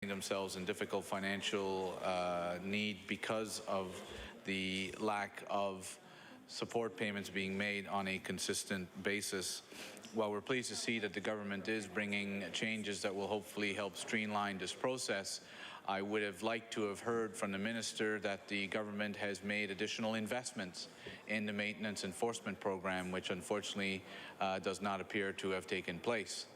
themselves in difficult financial need because of the lack of support payments being made on a consistent basis. While we're pleased to see that the government is bringing changes that will hopefully help streamline this process, I would have liked to have heard from the minister that the government has made additional investments in the maintenance enforcement program, which unfortunately does not appear to have taken place.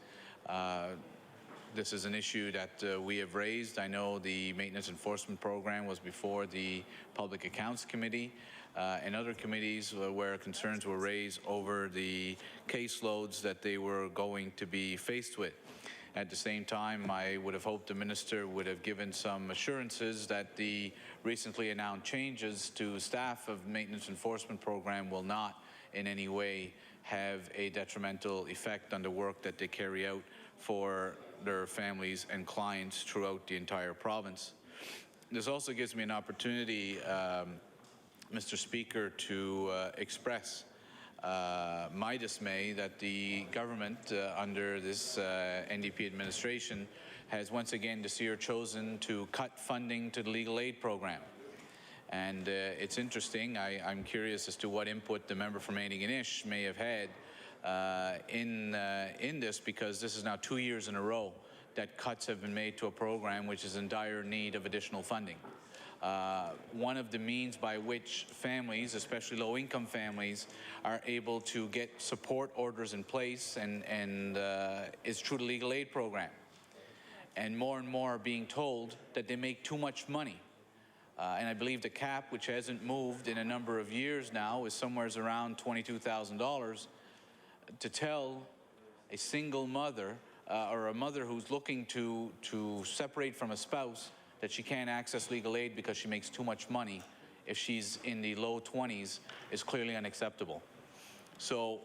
This is an issue that we have raised. I know the maintenance enforcement program was before the Public Accounts Committee and other committees where concerns were raised over the caseloads that they were going to be faced with. At the same time, I would have hoped the minister would have given some assurances that the recently announced changes to staff of maintenance enforcement program will not in any way have a detrimental effect on the work that they carry out for their families and clients throughout the entire province. This also gives me an opportunity, Mr. Speaker, to express my dismay that the government under this NDP administration has once again this year chosen to cut funding to the legal aid program. And it's interesting, I'm curious as to what input the member from Antigonish may have had in this, because this is now 2 years in a row that cuts have been made to a program which is in dire need of additional funding. One of the means by which families, especially low-income families, are able to get support orders in place and is through the legal aid program. And more are being told that they make too much money. And I believe the cap, which hasn't moved in a number of years now, is somewhere around $22,000. To tell a single mother or a mother who's looking to separate from a spouse that she can't access legal aid because she makes too much money if she's in the low 20s is clearly unacceptable. So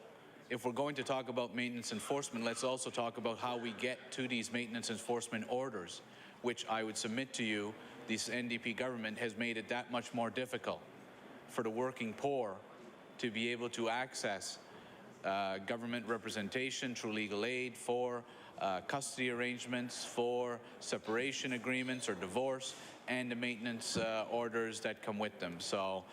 if we're going to talk about maintenance enforcement, let's also talk about how we get to these maintenance enforcement orders, which I would submit to you, this NDP government has made it that much more difficult for the working poor to be able to access government representation through legal aid, for custody arrangements, for separation agreements or divorce, and the maintenance orders that come with them. So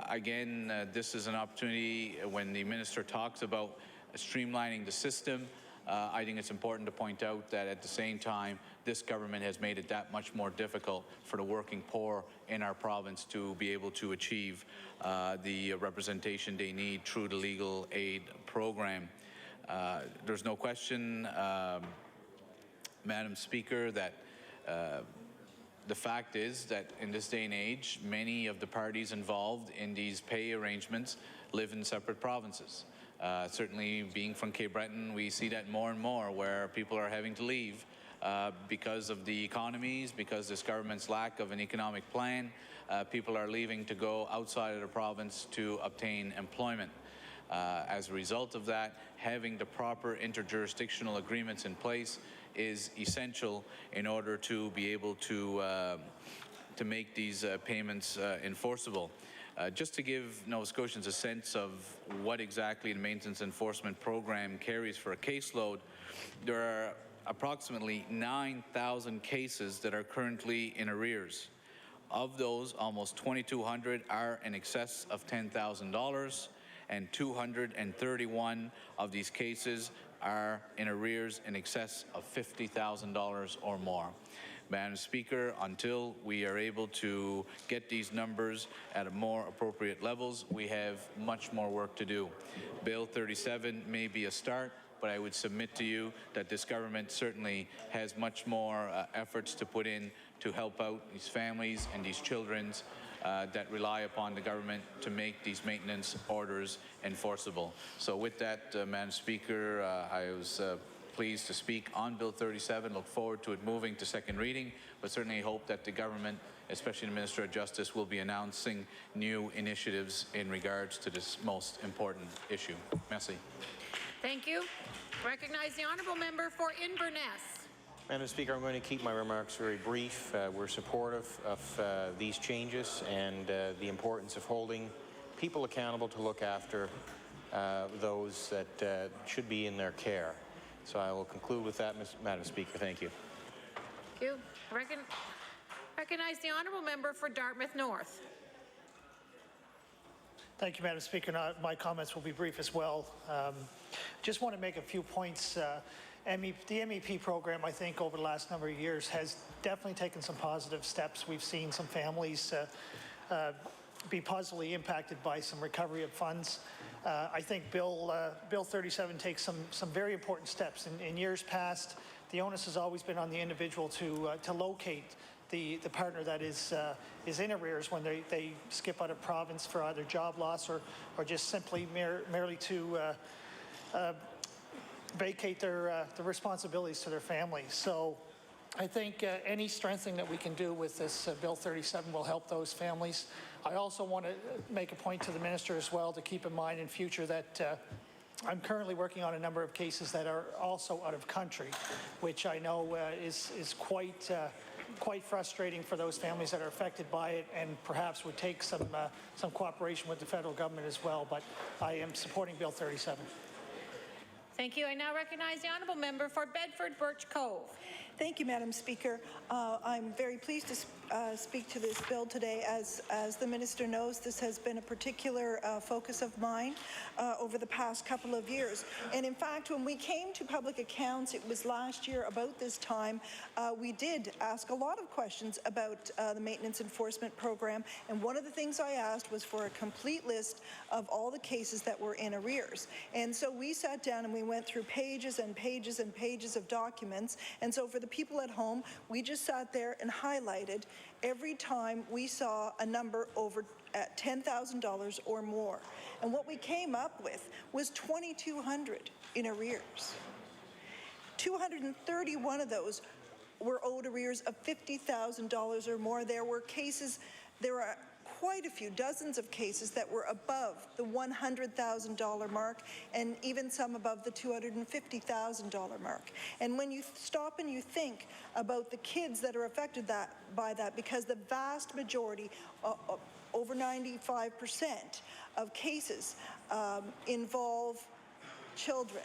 again, this is an opportunity when the minister talks about streamlining the system. I think it's important to point out that at the same time, this government has made it that much more difficult for the working poor in our province to be able to achieve the representation they need through the legal aid program. There's no question, Madam Speaker, that the fact is that in this day and age, many of the parties involved in these pay arrangements live in separate provinces. Certainly being from Cape Breton, we see that more and more where people are having to leave because of the economies, because this government's lack of an economic plan. People are leaving to go outside of the province to obtain employment. As a result of that, having the proper interjurisdictional agreements in place is essential in order to be able to make these payments enforceable. Just to give Nova Scotians a sense of what exactly the maintenance enforcement program carries for a caseload, there are approximately 9,000 cases that are currently in arrears. Of those, almost 2,200 are in excess of $10,000, and 231 of these cases are in arrears in excess of $50,000 or more. Madam Speaker, until we are able to get these numbers at a more appropriate levels, we have much more work to do. Bill 37 may be a start, but I would submit to you that this government certainly has much more efforts to put in to help out these families and these children that rely upon the government to make these maintenance orders enforceable. So with that, Madam Speaker, I was pleased to speak on Bill 37, look forward to it moving to second reading, but certainly hope that the government, especially the Minister of Justice, will be announcing new initiatives in regards to this most important issue. Merci. Thank you. Recognize the honourable member for Inverness. Madam Speaker, I'm going to keep my remarks very brief. We're supportive of these changes and the importance of holding people accountable to look after those that should be in their care. So I will conclude with that, Madam Speaker. Thank you. Thank you. Recognize the honourable member for Dartmouth North. Thank you, Madam Speaker. My comments will be brief as well. Just want to make a few points. The MEP program, I think, over the last number of years has definitely taken some positive steps. We've seen some families be positively impacted by some recovery of funds. I think Bill 37 takes some very important steps. In years past, the onus has always been on the individual to locate the partner that is in arrears when they skip out of province for either job loss or just simply merely to vacate the responsibilities to their families. So I think any strengthening that we can do with this Bill 37 will help those families. I also want to make a point to the Minister as well to keep in mind in future that I'm currently working on a number of cases that are also out of country, which I know is quite frustrating for those families that are affected by it, and perhaps would take some cooperation with the federal government as well. But I am supporting Bill 37. Thank you. I now recognize the honourable member for Bedford Birch Cove. Thank you, Madam Speaker. I'm very pleased to speak to this bill today. As the Minister knows, this has been a particular focus of mine over the past couple of years. And in fact, when we came to public accounts, it was last year about this time, we did ask a lot of questions about the maintenance enforcement program. And one of the things I asked was for a complete list of all the cases that were in arrears. And so we sat down and we went through pages and pages and pages of documents. And so for the people at home, we just sat there and highlighted every time we saw a number over at $10,000 or more. And what we came up with was 2,200 in arrears. 231 of those were owed arrears of $50,000 or more. There were quite a few, dozens of cases that were above the $100,000 mark, and even some above the $250,000 mark. And when you stop and you think about the kids that are affected by that, because the vast majority, over 95% of cases involve children.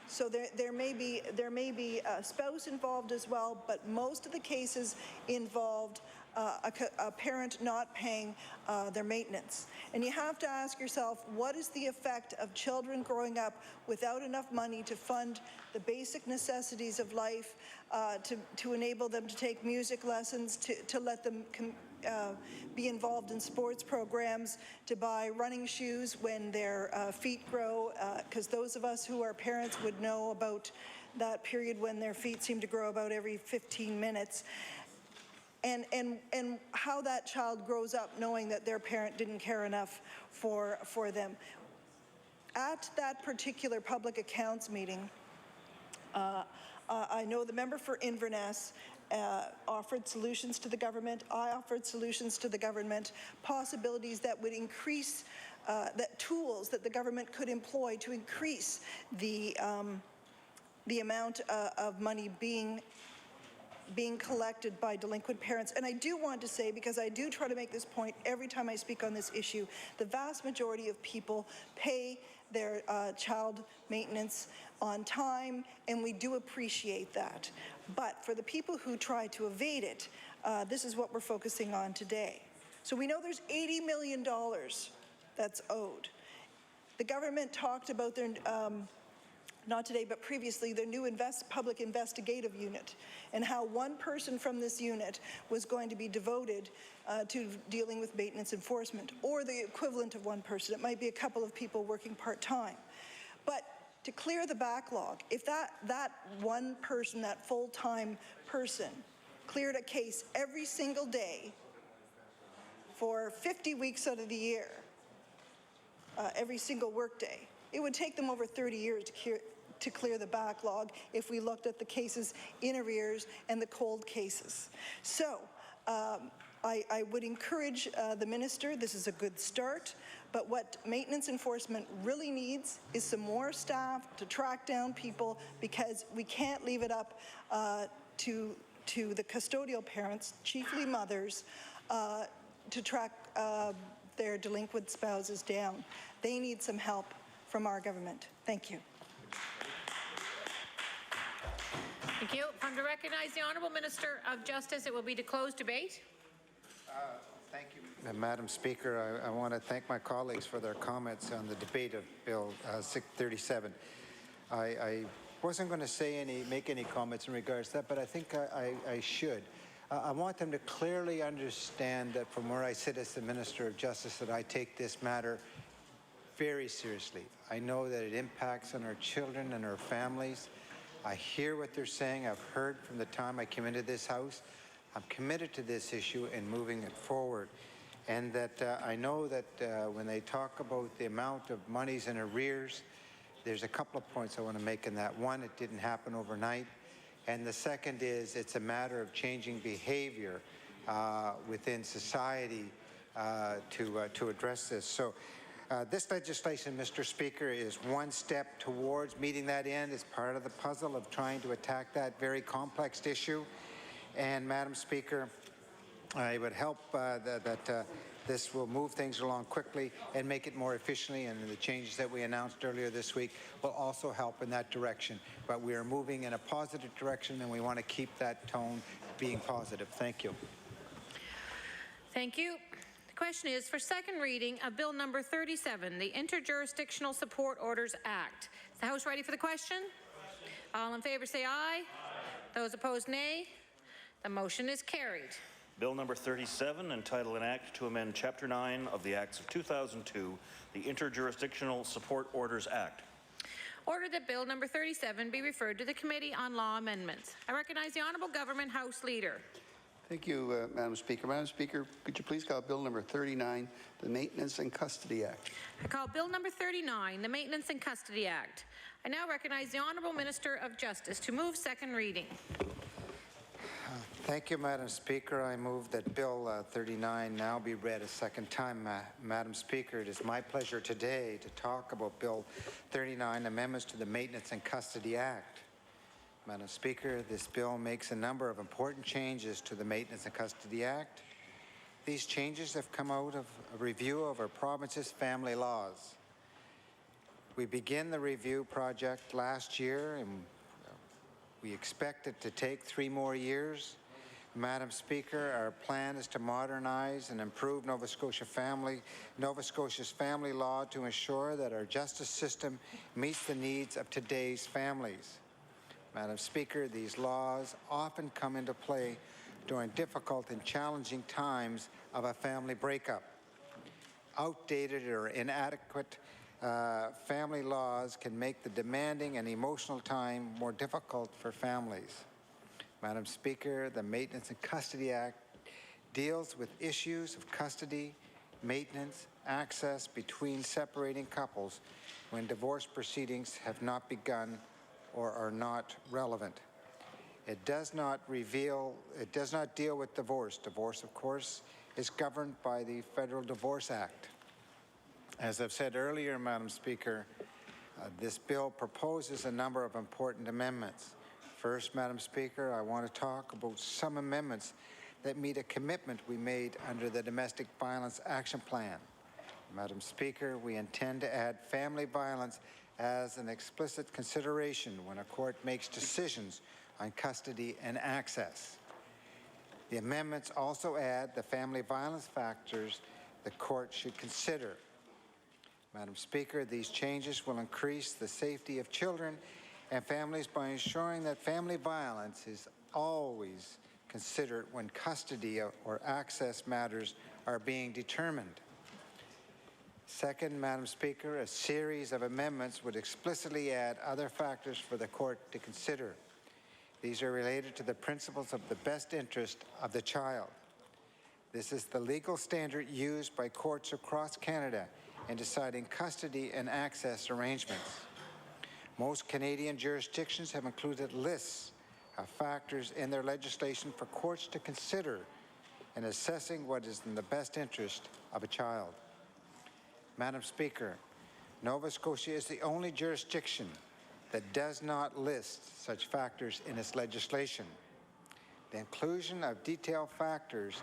So there may be a spouse involved as well, but most of the cases involved a parent not paying their maintenance. And you have to ask yourself, what is the effect of children growing up without enough money to fund the basic necessities of life, to enable them to take music lessons, to let them be involved in sports programs, to buy running shoes when their feet grow, because those of us who are parents would know about that period when their feet seem to grow about every 15 minutes. And how that child grows up knowing that their parent didn't care enough for them. At that particular public accounts meeting, I know the member for Inverness offered solutions to the government. I offered solutions to the government, possibilities that would increase, tools that the government could employ to increase the amount of money being collected by delinquent parents. And I do want to say, because I do try to make this point every time I speak on this issue, the vast majority of people pay their child maintenance on time, and we do appreciate that. But for the people who try to evade it, this is what we're focusing on today. So we know there's $80 million that's owed. The government talked about their not today, but previously, their new public investigative unit, and how one person from this unit was going to be devoted to dealing with maintenance enforcement, or the equivalent of one person. It might be a couple of people working part-time. But to clear the backlog, if that one person, that full-time person, cleared a case every single day for 50 weeks out of the year, every single workday, it would take them over 30 years to clear the backlog if we looked at the cases in arrears and the cold cases. So I would encourage the minister, this is a good start, but what maintenance enforcement really needs is some more staff to track down people, because we can't leave it up to the custodial parents, chiefly mothers, to track their delinquent spouses down. They need some help from our government. Thank you. Thank you. From to recognize the Honourable Minister of Justice, it will be to close debate. Thank you, Madam Speaker. I want to thank my colleagues for their comments on the debate of Bill 637. I wasn't going to make any comments in regards to that, but I think I should. I want them to clearly understand that from where I sit as the Minister of Justice, that I take this matter very seriously. I know that it impacts on our children and our families. I hear what they're saying. I've heard from the time I came into this House. I'm committed to this issue and moving it forward. And that I know that when they talk about the amount of monies in arrears, there's a couple of points I want to make in that. One, it didn't happen overnight. And the second is it's a matter of changing behavior within society to address this. So this legislation, Mr. Speaker, is one step towards meeting that end. It's part of the puzzle of trying to attack that very complex issue. And, Madam Speaker, I would hope that this will move things along quickly and make it more efficiently, and the changes that we announced earlier this week will also help in that direction. But we are moving in a positive direction, and we want to keep that tone being positive. Thank you. Thank you. The question is for second reading of Bill number 37, the Interjurisdictional Support Orders Act. Is the House ready for the question? All in favour say aye. Those opposed, nay. The motion is carried. Bill number 37, entitled an Act to amend Chapter 9 of the Acts of 2002, the Interjurisdictional Support Orders Act. Order that Bill number 37 be referred to the Committee on Law Amendments. I recognize the Honourable Government House Leader. Thank you, Madam Speaker. Madam Speaker, could you please call Bill number 39, the Maintenance and Custody Act? I call Bill number 39, the Maintenance and Custody Act. I now recognize the Honourable Minister of Justice to move second reading. Thank you, Madam Speaker. I move that Bill 39 now be read a second time. Madam Speaker, it is my pleasure today to talk about Bill 39, Amendments to the Maintenance and Custody Act. Madam Speaker, this bill makes a number of important changes to the Maintenance and Custody Act. These changes have come out of a review of our province's family laws. We began the review project last year, and we expect it to take 3 more years. Madam Speaker, our plan is to modernize and improve Nova Scotia's family law to ensure that our justice system meets the needs of today's families. Madam Speaker, these laws often come into play during difficult and challenging times of a family breakup. Outdated or inadequate family laws can make the demanding and emotional time more difficult for families. Madam Speaker, the Maintenance and Custody Act deals with issues of custody, maintenance, access between separating couples when divorce proceedings have not begun or are not relevant. It does not deal with divorce. Divorce, of course, is governed by the Federal Divorce Act. As I've said earlier, Madam Speaker, this bill proposes a number of important amendments. First, Madam Speaker, I want to talk about some amendments that meet a commitment we made under the Domestic Violence Action Plan. Madam Speaker, we intend to add family violence as an explicit consideration when a court makes decisions on custody and access. The amendments also add the family violence factors the court should consider. Madam Speaker, these changes will increase the safety of children and families by ensuring that family violence is always considered when custody or access matters are being determined. Second, Madam Speaker, a series of amendments would explicitly add other factors for the court to consider. These are related to the principles of the best interest of the child. This is the legal standard used by courts across Canada in deciding custody and access arrangements. Most Canadian jurisdictions have included lists of factors in their legislation for courts to consider in assessing what is in the best interest of a child. Madam Speaker, Nova Scotia is the only jurisdiction that does not list such factors in its legislation. The inclusion of detailed factors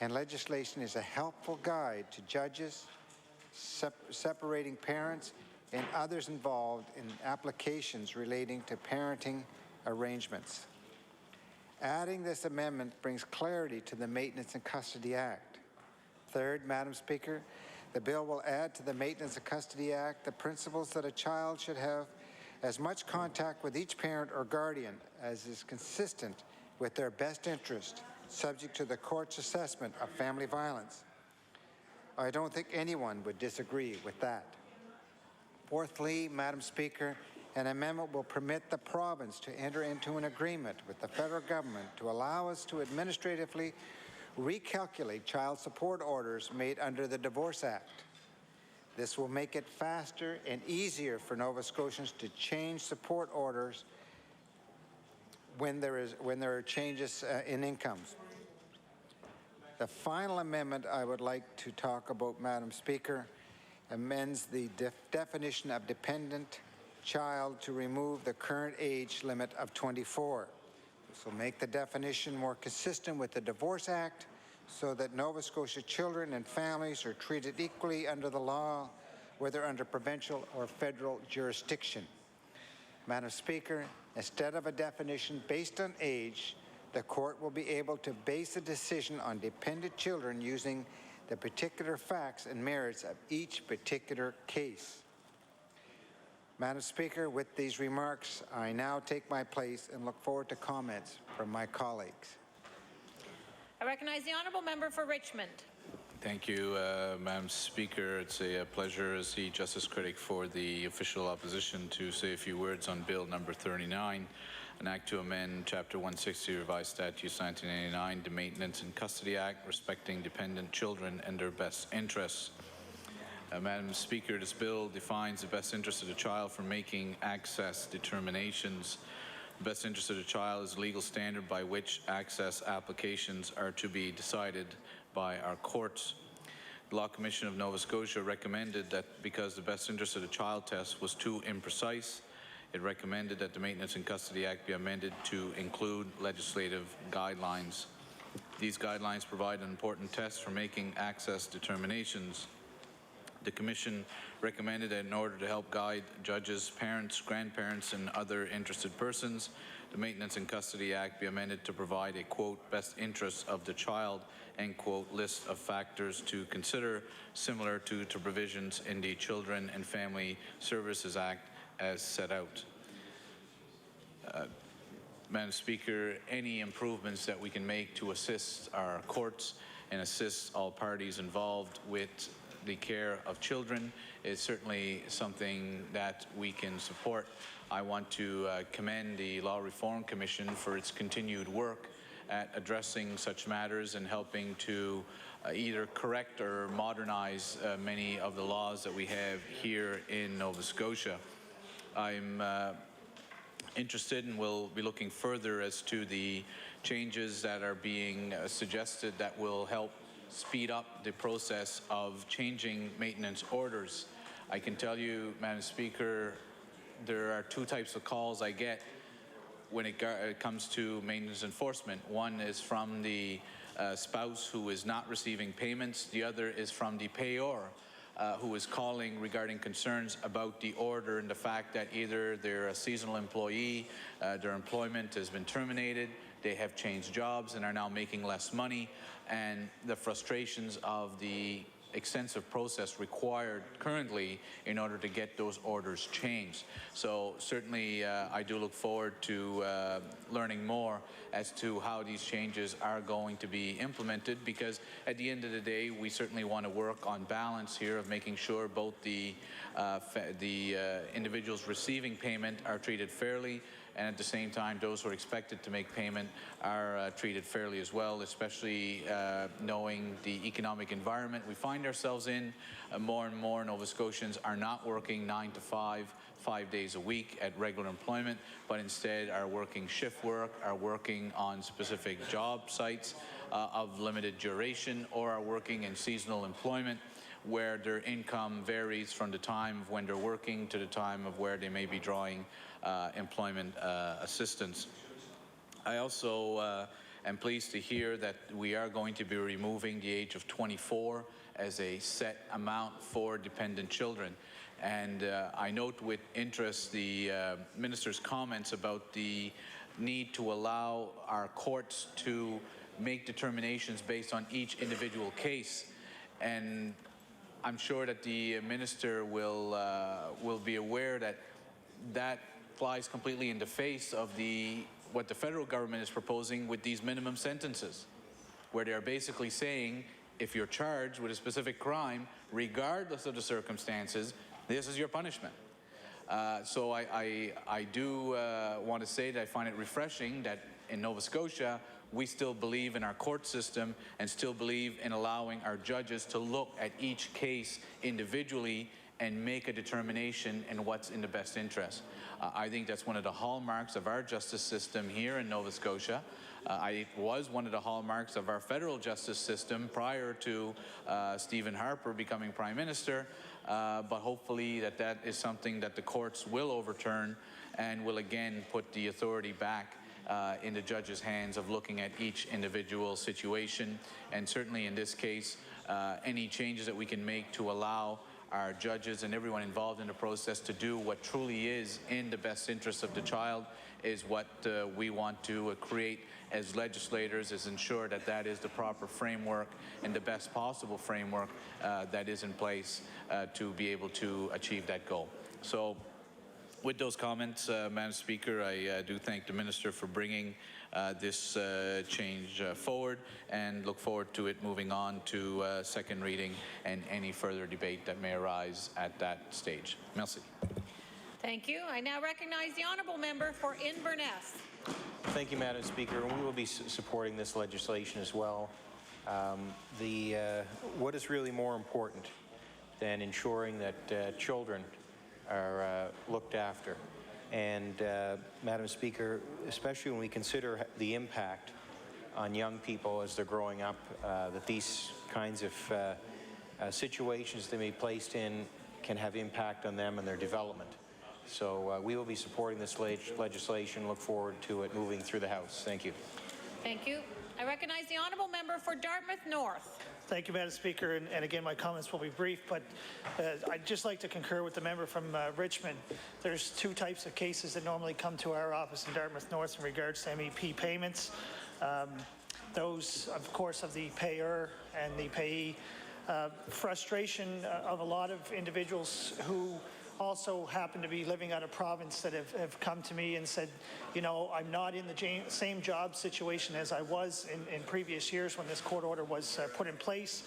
in legislation is a helpful guide to judges, separating parents, and others involved in applications relating to parenting arrangements. Adding this amendment brings clarity to the Maintenance and Custody Act. Third, Madam Speaker, the bill will add to the Maintenance and Custody Act the principles that a child should have as much contact with each parent or guardian as is consistent with their best interest, subject to the court's assessment of family violence. I don't think anyone would disagree with that. Fourthly, Madam Speaker, an amendment will permit the province to enter into an agreement with the federal government to allow us to administratively recalculate child support orders made under the Divorce Act. This will make it faster and easier for Nova Scotians to change support orders when there are changes in incomes. The final amendment I would like to talk about, Madam Speaker, amends the definition of dependent child to remove the current age limit of 24. This will make the definition more consistent with the Divorce Act so that Nova Scotia children and families are treated equally under the law, whether under provincial or federal jurisdiction. Madam Speaker, instead of a definition based on age, the court will be able to base a decision on dependent children using the particular facts and merits of each particular case. Madam Speaker, with these remarks, I now take my place and look forward to comments from my colleagues. I recognize the honourable member for Richmond. Thank you, Madam Speaker. It's a pleasure as the Justice Critic for the official opposition to say a few words on Bill number 39, an act to amend Chapter 160 Revised Statutes 1989, the Maintenance and Custody Act, respecting dependent children and their best interests. Madam Speaker, this bill defines the best interest of the child for making access determinations. The best interest of the child is a legal standard by which access applications are to be decided by our courts. The Law Commission of Nova Scotia recommended that because the best interest of the child test was too imprecise, it recommended that the Maintenance and Custody Act be amended to include legislative guidelines. These guidelines provide an important test for making access determinations. The Commission recommended that in order to help guide judges, parents, grandparents, and other interested persons, the Maintenance and Custody Act be amended to provide a, quote, best interest of the child, end quote, list of factors to consider, similar to provisions in the Children and Family Services Act as set out. Madam Speaker, any improvements that we can make to assist our courts and assist all parties involved with the care of children is certainly something that we can support. I want to commend the Law Reform Commission for its continued work at addressing such matters and helping to either correct or modernize many of the laws that we have here in Nova Scotia. I'm interested and will be looking further as to the changes that are being suggested that will help speed up the process of changing maintenance orders. I can tell you, Madam Speaker, there are two types of calls I get when it comes to maintenance enforcement. One is from the spouse who is not receiving payments. The other is from the payor who is calling regarding concerns about the order and the fact that either they're a seasonal employee, their employment has been terminated, they have changed jobs and are now making less money, and the frustrations of the extensive process required currently in order to get those orders changed. So certainly I do look forward to learning more as to how these changes are going to be implemented, because at the end of the day we certainly want to work on balance here of making sure both the individuals receiving payment are treated fairly, and at the same time those who are expected to make payment are treated fairly as well, especially knowing the economic environment we find ourselves in. More and more Nova Scotians are not working 9 to 5 days a week at regular employment, but instead are working shift work, are working on specific job sites of limited duration, or are working in seasonal employment where their income varies from the time of when they're working to the time of where they may be drawing employment assistance. I also am pleased to hear that we are going to be removing the age of 24 as a set amount for dependent children. And I note with interest the Minister's comments about the need to allow our courts to make determinations based on each individual case. And I'm sure that the minister will be aware that that flies completely in the face of what the federal government is proposing with these minimum sentences, where they are basically saying if you're charged with a specific crime, regardless of the circumstances, this is your punishment. So I do want to say that I find it refreshing that in Nova Scotia, we still believe in our court system and still believe in allowing our judges to look at each case individually and make a determination in what's in the best interest. I think that's one of the hallmarks of our justice system here in Nova Scotia. It was one of the hallmarks of our federal justice system prior to Stephen Harper becoming Prime Minister, but hopefully that is something that the courts will overturn and will again put the authority back in the judge's hands of looking at each individual situation. And certainly in this case, any changes that we can make to allow our judges and everyone involved in the process to do what truly is in the best interest of the child is what we want to create as legislators, is ensure that that is the proper framework and the best possible framework that is in place to be able to achieve that goal. So with those comments, Madam Speaker, I do thank the Minister for bringing this change forward and look forward to it moving on to second reading and any further debate that may arise at that stage. Merci. Thank you. I now recognize the honourable member for Inverness. Thank you, Madam Speaker. And we will be supporting this legislation as well. What is really more important than ensuring that children are looked after? And Madam Speaker, especially when we consider the impact on young people as they're growing up, that these kinds of situations they may be placed in can have impact on them and their development. So we will be supporting this legislation. Look forward to it moving through the House. Thank you. Thank you. I recognize the honourable member for Dartmouth North. Thank you, Madam Speaker, and again, my comments will be brief, but I'd just like to concur with the member from Richmond. There's two types of cases that normally come to our office in Dartmouth North in regards to MEP payments. Those, of course, of the payer and the payee. Frustration of a lot of individuals who also happen to be living out of province that have come to me and said, you know, I'm not in the same job situation as I was in previous years when this court order was put in place.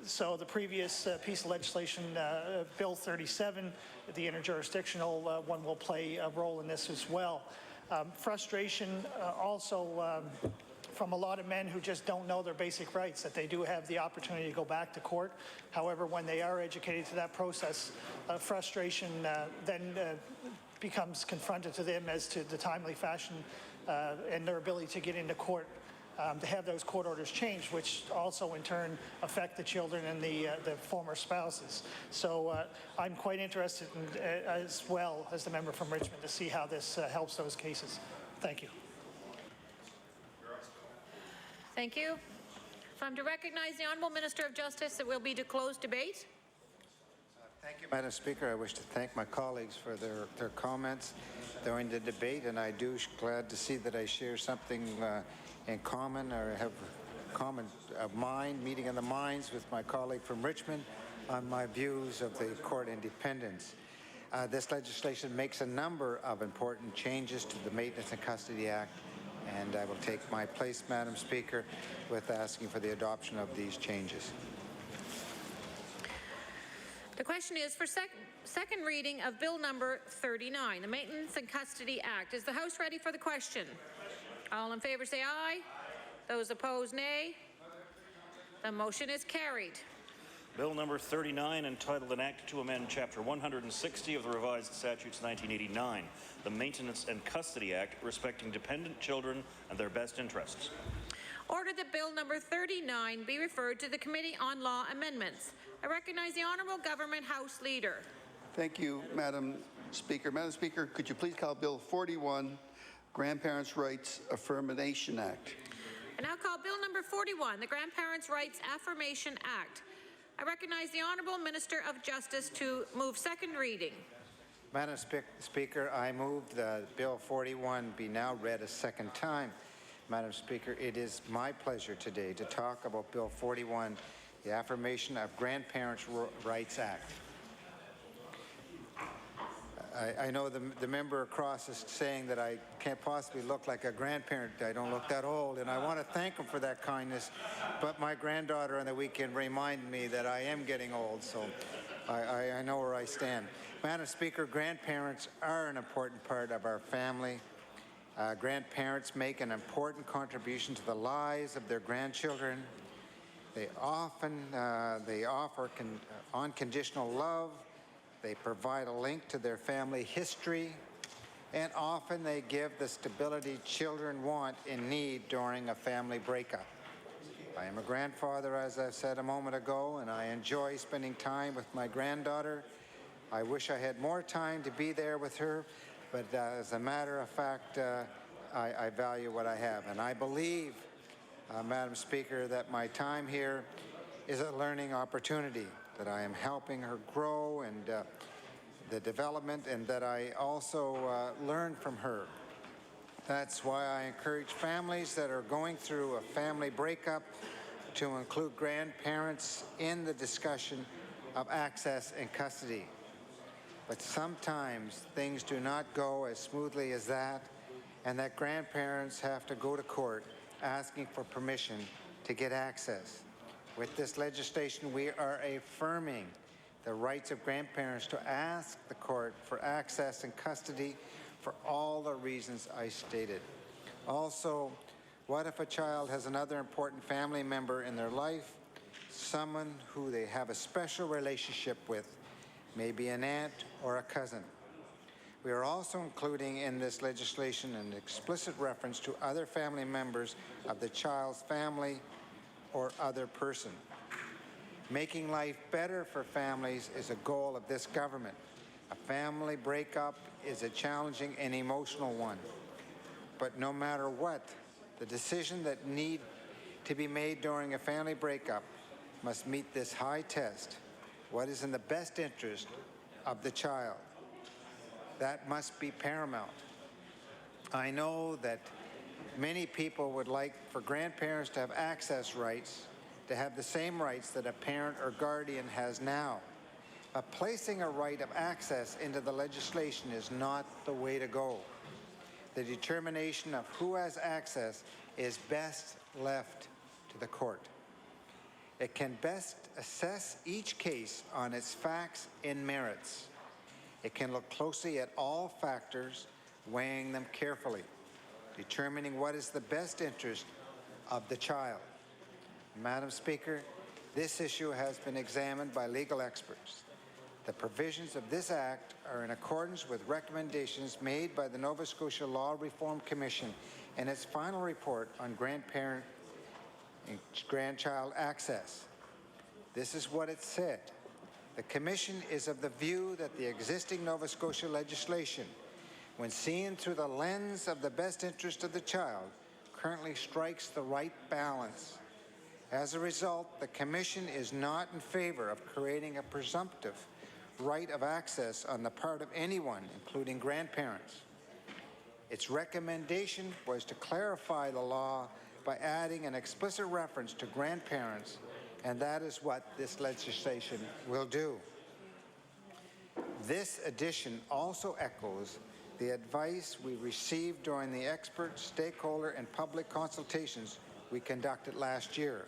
So the previous piece of legislation, Bill 37, the interjurisdictional one, will play a role in this as well. Frustration also from a lot of men who just don't know their basic rights, that they do have the opportunity to go back to court. However, when they are educated to that process, frustration then becomes confronted to them as to the timely fashion and their ability to get into court to have those court orders changed, which also in turn affect the children and the former spouses. So I'm quite interested in, as well as the member from Richmond, to see how this helps those cases. Thank you. Thank you. If I'm to recognize the Honourable Minister of Justice, it will be to close debate. Thank you, Madam Speaker. I wish to thank my colleagues for their comments during the debate, and I do glad to see that I share something in common, or have common mind, meeting in the minds with my colleague from Richmond on my views of the court independence. This legislation makes a number of important changes to the Maintenance and Custody Act, and I will take my place, Madam Speaker, with asking for the adoption of these changes. The question is for second reading of Bill number 39, the Maintenance and Custody Act. Is the House ready for the question? All in favour say aye. Those opposed, nay. The motion is carried. Bill number 39, entitled An Act to Amend Chapter 160 of the Revised Statutes 1989, the Maintenance and Custody Act, respecting dependent children and their best interests. Order that Bill number 39 be referred to the Committee on Law Amendments. I recognize the Honourable Government House Leader. Thank you, Madam Speaker. Madam Speaker, could you please call Bill 41, Grandparents' Rights Affirmation Act? I now call Bill number 41, the Grandparents' Rights Affirmation Act. I recognize the Honourable Minister of Justice to move second reading. Madam Speaker, I move that Bill 41 be now read a second time. Madam Speaker, it is my pleasure today to talk about Bill 41, the Affirmation of Grandparents' Rights Act. I know the member across is saying that I can't possibly look like a grandparent. I don't look that old, and I want to thank him for that kindness. But my granddaughter on the weekend reminded me that I am getting old, so I know where I stand. Madam Speaker, grandparents are an important part of our family. Grandparents make an important contribution to the lives of their grandchildren. They often offer unconditional love. They provide a link to their family history, and often they give the stability children want and need during a family breakup. I am a grandfather, as I said a moment ago, and I enjoy spending time with my granddaughter. I wish I had more time to be there with her, but as a matter of fact, I value what I have. And I believe, Madam Speaker, that my time here is a learning opportunity, that I am helping her grow and the development, and that I also learn from her. That's why I encourage families that are going through a family breakup to include grandparents in the discussion of access and custody. But sometimes things do not go as smoothly as that, and that grandparents have to go to court asking for permission to get access. With this legislation, we are affirming the rights of grandparents to ask the court for access and custody for all the reasons I stated. Also, what if a child has another important family member in their life, someone who they have a special relationship with, maybe an aunt or a cousin? We are also including in this legislation an explicit reference to other family members of the child's family or other person. Making life better for families is a goal of this government. A family breakup is a challenging and emotional one. But no matter what, the decision that need to be made during a family breakup must meet this high test. What is in the best interest of the child? That must be paramount. I know that many people would like for grandparents to have access rights, to have the same rights that a parent or guardian has now. But placing a right of access into the legislation is not the way to go. The determination of who has access is best left to the court. It can best assess each case on its facts and merits. It can look closely at all factors, weighing them carefully, determining what is the best interest of the child. Madam Speaker, this issue has been examined by legal experts. The provisions of this Act are in accordance with recommendations made by the Nova Scotia Law Reform Commission in its final report on grandparent and grandchild access. This is what it said. The Commission is of the view that the existing Nova Scotia legislation, when seen through the lens of the best interest of the child, currently strikes the right balance. As a result, the Commission is not in favor of creating a presumptive right of access on the part of anyone, including grandparents. Its recommendation was to clarify the law by adding an explicit reference to grandparents, and that is what this legislation will do. This addition also echoes the advice we received during the expert, stakeholder, and public consultations we conducted last year.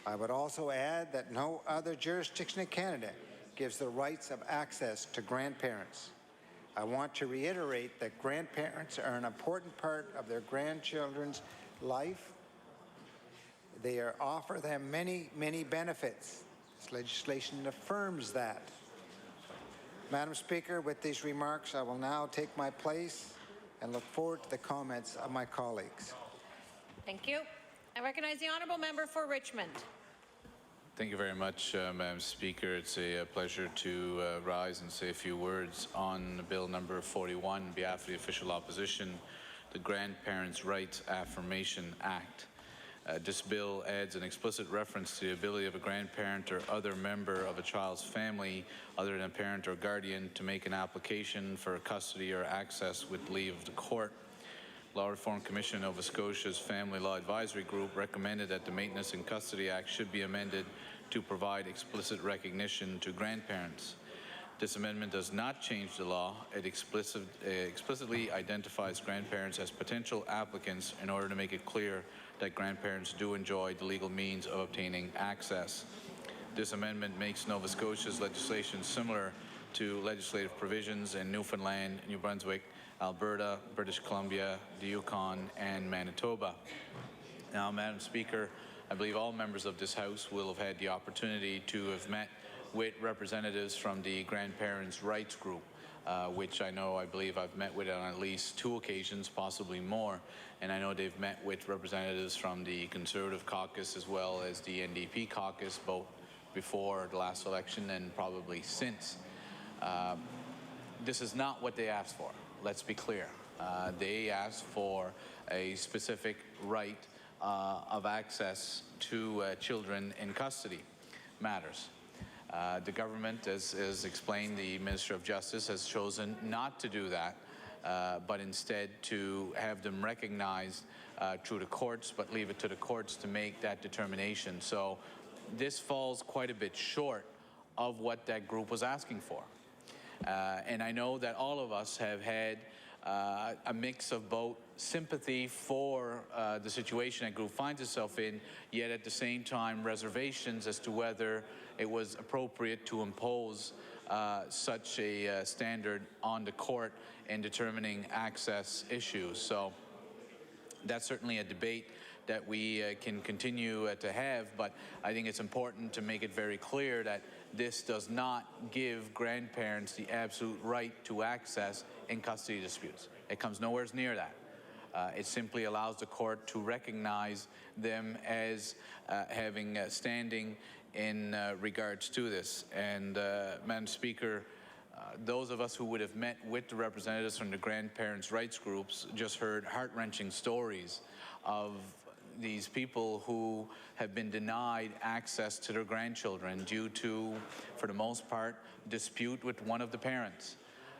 I would also add that no other jurisdiction in Canada gives the rights of access to grandparents. I want to reiterate that grandparents are an important part of their grandchildren's life. They offer them many, many benefits. This legislation affirms that. Madam Speaker, with these remarks, I will now take my place and look forward to the comments of my colleagues. Thank you. I recognize the honourable member for Richmond. Thank you very much, Madam Speaker. It's a pleasure to rise and say a few words on Bill number 41 on behalf of the official opposition, the Grandparents' Rights Affirmation Act. This bill adds an explicit reference to the ability of a grandparent or other member of a child's family, other than a parent or guardian, to make an application for custody or access with leave of the court. Law Reform Commission of Nova Scotia's Family Law Advisory Group recommended that the Maintenance and Custody Act should be amended to provide explicit recognition to grandparents. This amendment does not change the law. It explicitly identifies grandparents as potential applicants in order to make it clear that grandparents do enjoy the legal means of obtaining access. This amendment makes Nova Scotia's legislation similar to legislative provisions in Newfoundland, New Brunswick, Alberta, British Columbia, the Yukon, and Manitoba. Now, Madam Speaker, I believe all members of this House will have had the opportunity to have met with representatives from the Grandparents' Rights Group, which I believe I've met with on at least 2 occasions, possibly more. And I know they've met with representatives from the Conservative caucus as well as the NDP caucus, both before the last election and probably since. This is not what they asked for. Let's be clear. They asked for a specific right of access to children in custody matters. The government, as explained, the Minister of Justice has chosen not to do that, but instead to have them recognized through the courts, but leave it to the courts to make that determination. So this falls quite a bit short of what that group was asking for. And I know that all of us have had a mix of both sympathy for the situation that group finds itself in, yet at the same time reservations as to whether it was appropriate to impose such a standard on the court in determining access issues. So that's certainly a debate that we can continue to have, but I think it's important to make it very clear that this does not give grandparents the absolute right to access in custody disputes. It comes nowhere near that. It simply allows the court to recognize them as having standing in regards to this. And Madam Speaker, those of us who would have met with the representatives from the grandparents' rights groups just heard heart-wrenching stories of these people who have been denied access to their grandchildren due to, for the most part, dispute with one of the parents.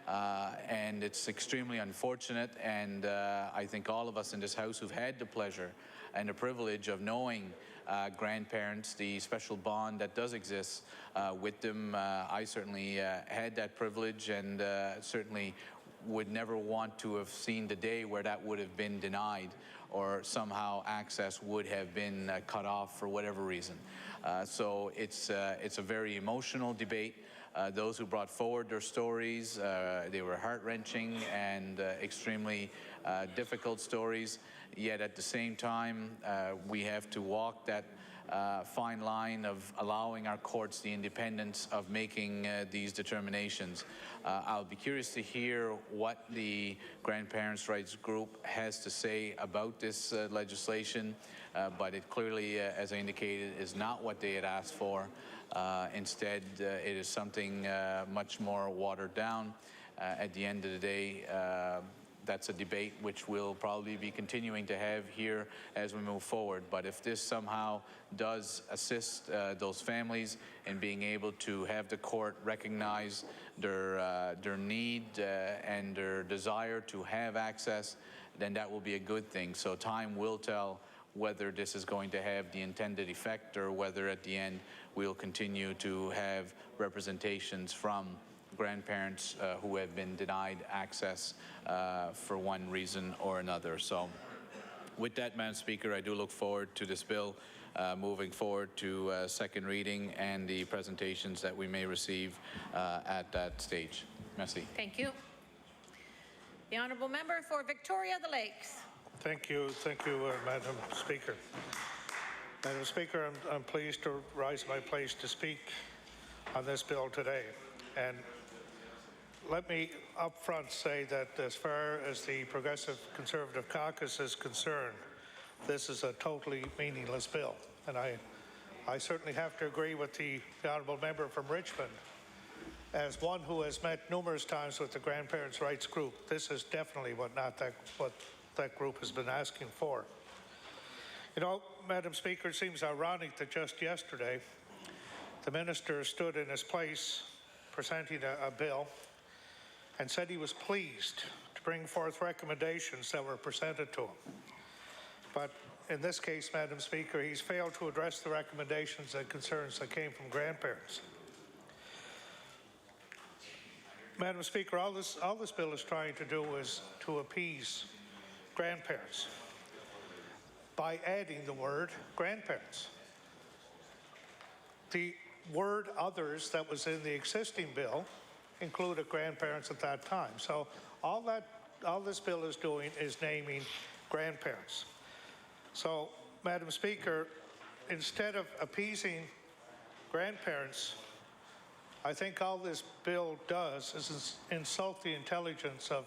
And it's extremely unfortunate, and I think all of us in this House who've had the pleasure and the privilege of knowing grandparents, the special bond that does exist with them. I certainly had that privilege, and certainly would never want to have seen the day where that would have been denied or somehow access would have been cut off for whatever reason. So it's a very emotional debate. Those who brought forward their stories, they were heart-wrenching and extremely difficult stories. Yet at the same time, we have to walk that fine line of allowing our courts the independence of making these determinations. I'll be curious to hear what the Grandparents' Rights Group has to say about this legislation, but it clearly, as I indicated, is not what they had asked for. Instead, it is something much more watered down. At the end of the day, that's a debate which we'll probably be continuing to have here as we move forward. But if this somehow does assist those families in being able to have the court recognize their need and their desire to have access, then that will be a good thing. So time will tell whether this is going to have the intended effect or whether at the end we'll continue to have representations from grandparents who have been denied access for one reason or another. So with that, Madam Speaker, I do look forward to this bill moving forward to second reading and the presentations that we may receive at that stage. Merci. Thank you. The Honourable Member for Victoria the Lakes. Thank you, Madam Speaker. Madam Speaker, I'm pleased to rise my place to speak on this bill today. And let me up front say that as far as the Progressive Conservative Caucus is concerned, this is a totally meaningless bill. And I certainly have to agree with the Honourable Member from Richmond. As one who has met numerous times with the Grandparents' Rights Group, this is definitely what that group has been asking for. You know, Madam Speaker, it seems ironic that just yesterday the minister stood in his place presenting a bill and said he was pleased to bring forth recommendations that were presented to him. But in this case, Madam Speaker, he's failed to address the recommendations and concerns that came from grandparents. Madam Speaker, all this bill is trying to do is to appease grandparents by adding the word grandparents. The word others that was in the existing bill included grandparents at that time. So all this bill is doing is naming grandparents. So, Madam Speaker, instead of appeasing grandparents, I think all this bill does is insult the intelligence of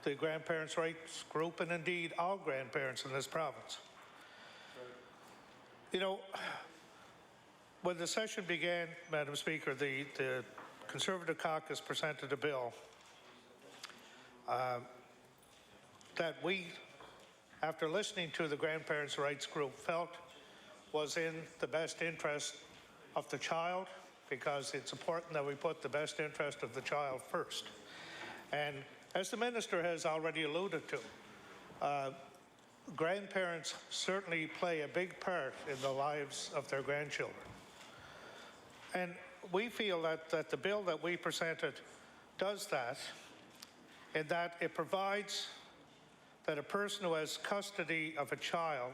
the grandparents' rights group and indeed all grandparents in this province. You know, when the session began, Madam Speaker, the Conservative caucus presented a bill that we, after listening to the grandparents' rights group, felt was in the best interest of the child, because it's important that we put the best interest of the child first. And as the minister has already alluded to, grandparents certainly play a big part in the lives of their grandchildren. And we feel that the bill that we presented does that, in that it provides that a person who has custody of a child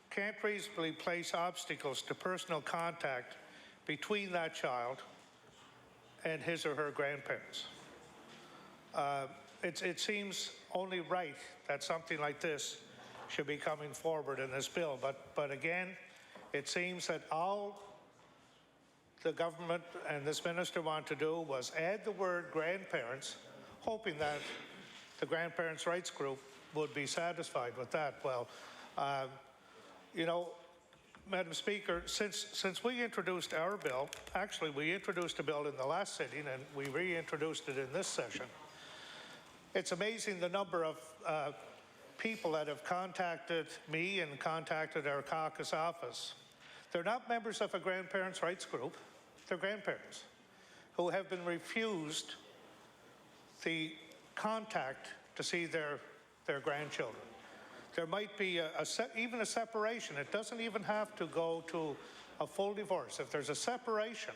can't reasonably place obstacles to personal contact between that child and his or her grandparents. It seems only right that something like this should be coming forward in this bill, but again, it seems that all the government and this minister want to do was add the word grandparents, hoping that the grandparents' rights group would be satisfied with that. Well, you know, Madam Speaker, since we introduced our bill, actually we introduced a bill in the last sitting and we reintroduced it in this session. It's amazing the number of people that have contacted me and contacted our caucus office. They're not members of a grandparents' rights group, they're grandparents who have been refused the contact to see their grandchildren. There might be even a separation. It doesn't even have to go to a full divorce. If there's a separation,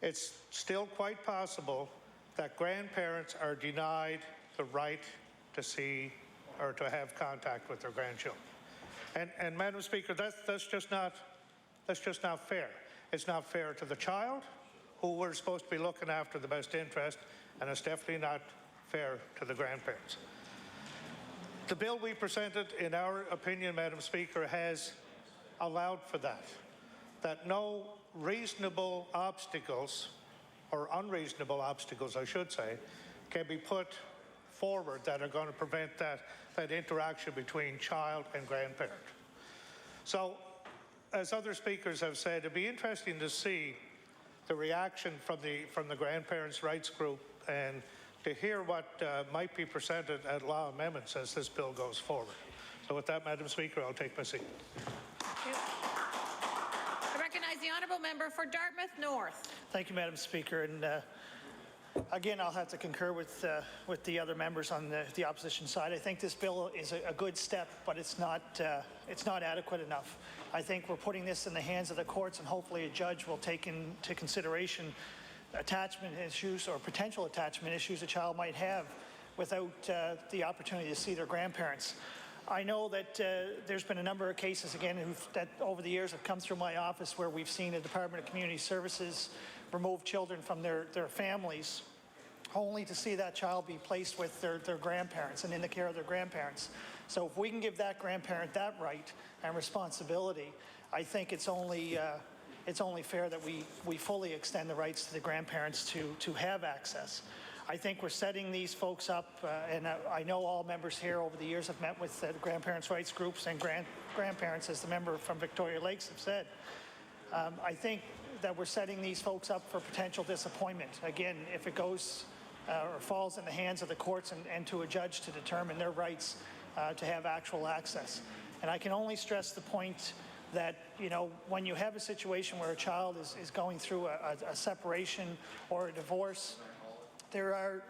it's still quite possible that grandparents are denied the right to see or to have contact with their grandchildren. And Madam Speaker, that's just not fair. It's not fair to the child, who we're supposed to be looking after the best interest, and it's definitely not fair to the grandparents. The bill we presented, in our opinion, Madam Speaker, has allowed for that no reasonable obstacles, or unreasonable obstacles, I should say, can be put forward that are going to prevent that interaction between child and grandparent. So, as other speakers have said, it'd be interesting to see the reaction from the grandparents' rights group and to hear what might be presented at law amendments as this bill goes forward. So with that, Madam Speaker, I'll take my seat. Thank you. I recognize the honourable member for Dartmouth North. Thank you, Madam Speaker. And again, I'll have to concur with the other members on the opposition side. I think this bill is a good step, but it's not adequate enough. I think we're putting this in the hands of the courts, and hopefully a judge will take into consideration attachment issues or potential attachment issues a child might have without the opportunity to see their grandparents. I know that there's been a number of cases, again, that over the years have come through my office where we've seen the Department of Community Services remove children from their families only to see that child be placed with their grandparents and in the care of their grandparents. So if we can give that grandparent that right and responsibility, I think it's only fair that we fully extend the rights to the grandparents to have access. I think we're setting these folks up, and I know all members here over the years have met with the grandparents' rights groups and grandparents, as the member from Victoria Lakes have said. I think that we're setting these folks up for potential disappointment. Again, if it goes or falls in the hands of the courts and to a judge to determine their rights to have actual access. And I can only stress the point that, you know, when you have a situation where a child is going through a separation or a divorce, there are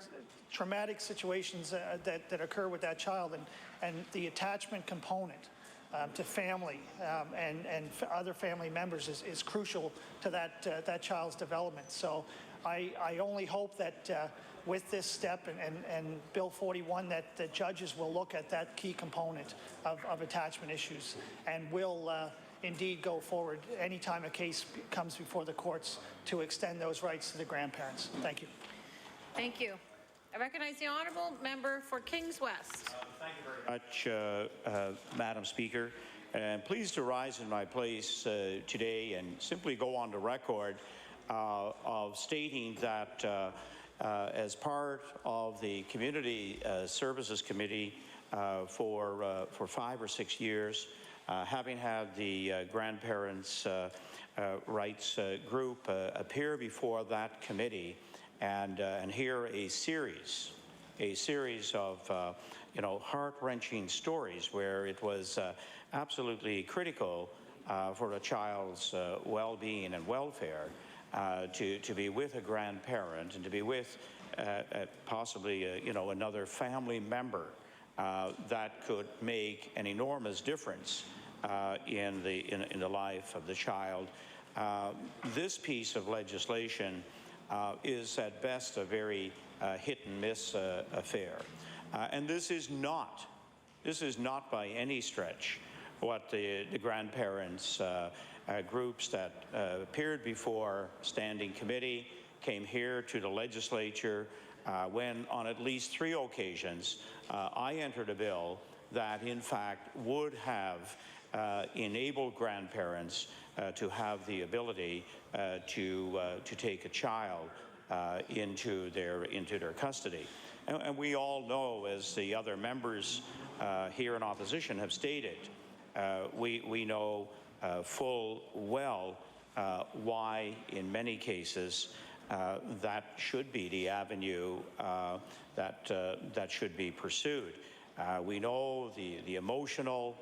traumatic situations that occur with that child, and the attachment component to family and other family members is crucial to that child's development. So I only hope that with this step and Bill 41 that the judges will look at that key component of attachment issues and will indeed go forward anytime a case comes before the courts to extend those rights to the grandparents. Thank you. Thank you. I recognize the honourable member for Kings West. Thank you very much, Madam Speaker. I'm pleased to rise in my place today and simply go on the record of stating that as part of the Community Services Committee for 5 or 6 years, having had the grandparents' rights group appear before that committee and hear a series of you know, heart-wrenching stories where it was absolutely critical for a child's well-being and welfare to be with a grandparent and to be with possibly you know, another family member that could make an enormous difference in the life of the child. This piece of legislation is at best a very hit and miss affair. And this is not by any stretch what the grandparents groups that appeared before standing committee, came here to the legislature when on at least 3 occasions I entered a bill that in fact would have enabled grandparents to have the ability to take a child into their custody. And we all know, as the other members here in opposition have stated, we know full well why in many cases that should be the avenue that should be pursued. We know the emotional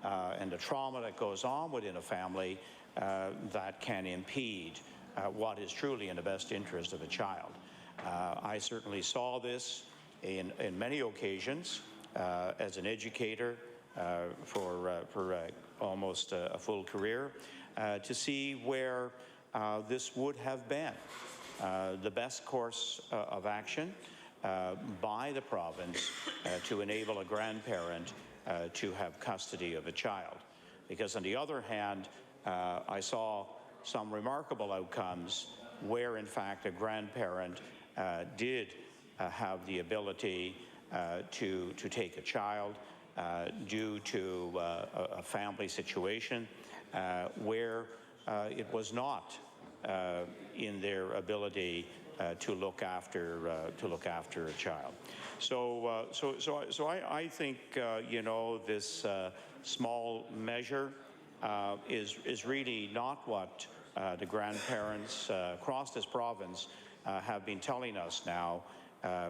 and the trauma that goes on within a family that can impede what is truly in the best interest of a child. I certainly saw this in many occasions as an educator for almost a full career, to see where this would have been the best course of action by the province to enable a grandparent to have custody of a child. Because on the other hand, I saw some remarkable outcomes where in fact a grandparent did have the ability to take a child due to a family situation where it was not in their ability to look after a child. So I think you know, this small measure is really not what the grandparents across this province have been telling us now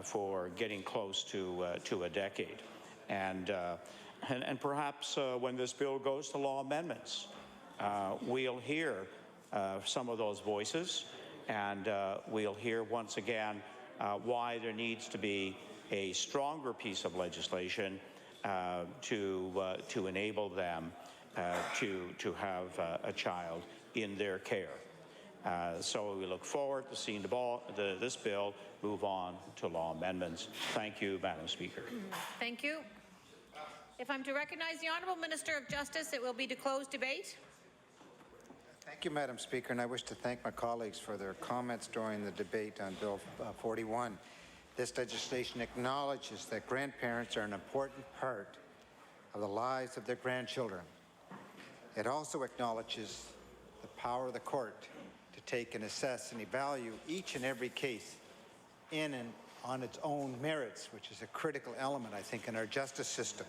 for getting close to a decade. And perhaps when this bill goes to law amendments, we'll hear some of those voices, and we'll hear once again why there needs to be a stronger piece of legislation to enable them to have a child in their care. So we look forward to seeing this bill move on to law amendments. Thank you, Madam Speaker. Thank you. If I'm to recognize the Honourable Minister of Justice, it will be to close debate. Thank you, Madam Speaker, and I wish to thank my colleagues for their comments during the debate on Bill 41. This legislation acknowledges that grandparents are an important part of the lives of their grandchildren. It also acknowledges the power of the court to take and assess and evaluate each and every case in and on its own merits, which is a critical element, I think, in our justice system.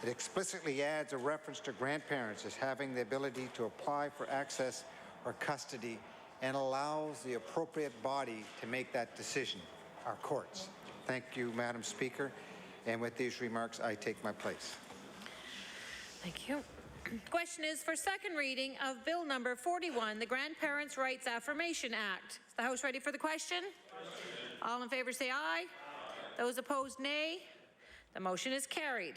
It explicitly adds a reference to grandparents as having the ability to apply for access or custody and allows the appropriate body to make that decision, our courts. Thank you, Madam Speaker. And with these remarks, I take my place. Thank you. Question is for second reading of Bill number 41, the Grandparents' Rights Affirmation Act. Is the House ready for the question? All in favor say aye. Those opposed, nay. The motion is carried.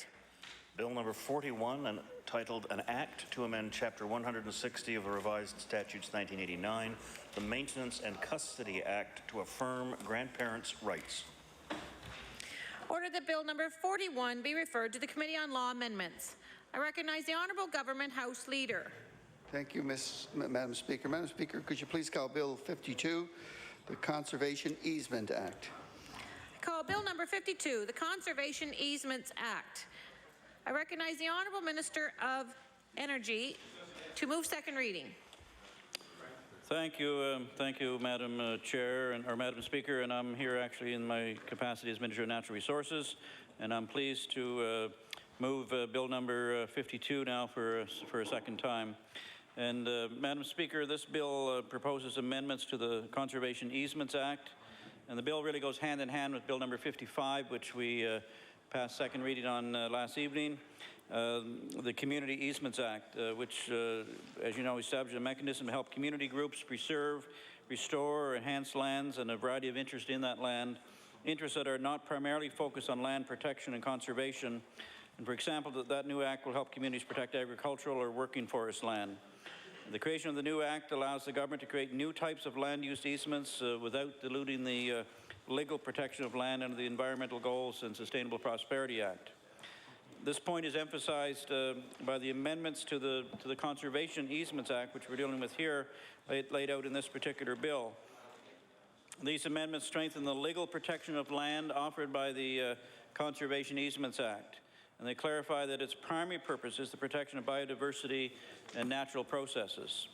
Bill number 41, entitled An Act to Amend Chapter 160 of the Revised Statutes 1989, the Maintenance and Custody Act to affirm grandparents' rights. Order that Bill number 41 be referred to the Committee on Law Amendments. I recognize the Honourable Government House Leader. Thank you, Madam Speaker. Madam Speaker, could you please call Bill 52, the Conservation Easement Act? I call Bill number 52, the Conservation Easements Act. I recognize the Honourable Minister of Energy to move second reading. Thank you, Madam Chair, or Madam Speaker, and I'm here actually in my capacity as Minister of Natural Resources, and I'm pleased to move Bill number 52 now for a second time. And Madam Speaker, this bill proposes amendments to the Conservation Easements Act, and the bill really goes hand in hand with Bill number 55, which we passed second reading on last evening. The Community Easements Act, which, as you know, establishes a mechanism to help community groups preserve, restore, or enhance lands and a variety of interests in that land, interests that are not primarily focused on land protection and conservation. And for example, that new act will help communities protect agricultural or working forest land. The creation of the new act allows the government to create new types of land use easements without diluting the legal protection of land under the Environmental Goals and Sustainable Prosperity Act. This point is emphasized by the amendments to the Conservation Easements Act, which we're dealing with here, laid out in this particular bill. These amendments strengthen the legal protection of land offered by the Conservation Easements Act, and they clarify that its primary purpose is the protection of biodiversity and natural processes.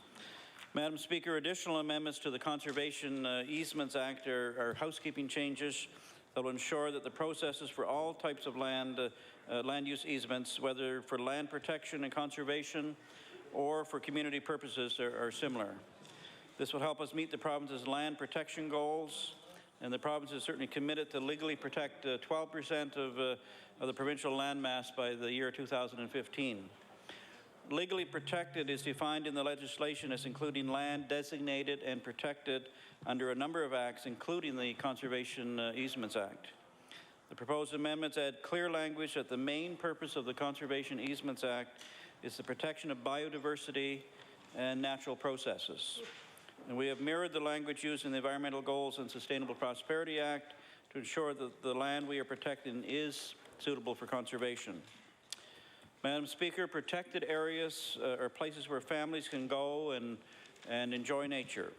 Madam Speaker, additional amendments to the Conservation Easements Act are housekeeping changes that will ensure that the processes for all types of land use easements, whether for land protection and conservation or for community purposes, are similar. This will help us meet the province's land protection goals, and the province is certainly committed to legally protect 12% of the provincial landmass by the year 2015. Legally protected is defined in the legislation as including land designated and protected under a number of acts, including the Conservation Easements Act. The proposed amendments add clear language that the main purpose of the Conservation Easements Act is the protection of biodiversity and natural processes. And we have mirrored the language used in the Environmental Goals and Sustainable Prosperity Act to ensure that the land we are protecting is suitable for conservation. Madam Speaker, protected areas are places where families can go and enjoy nature.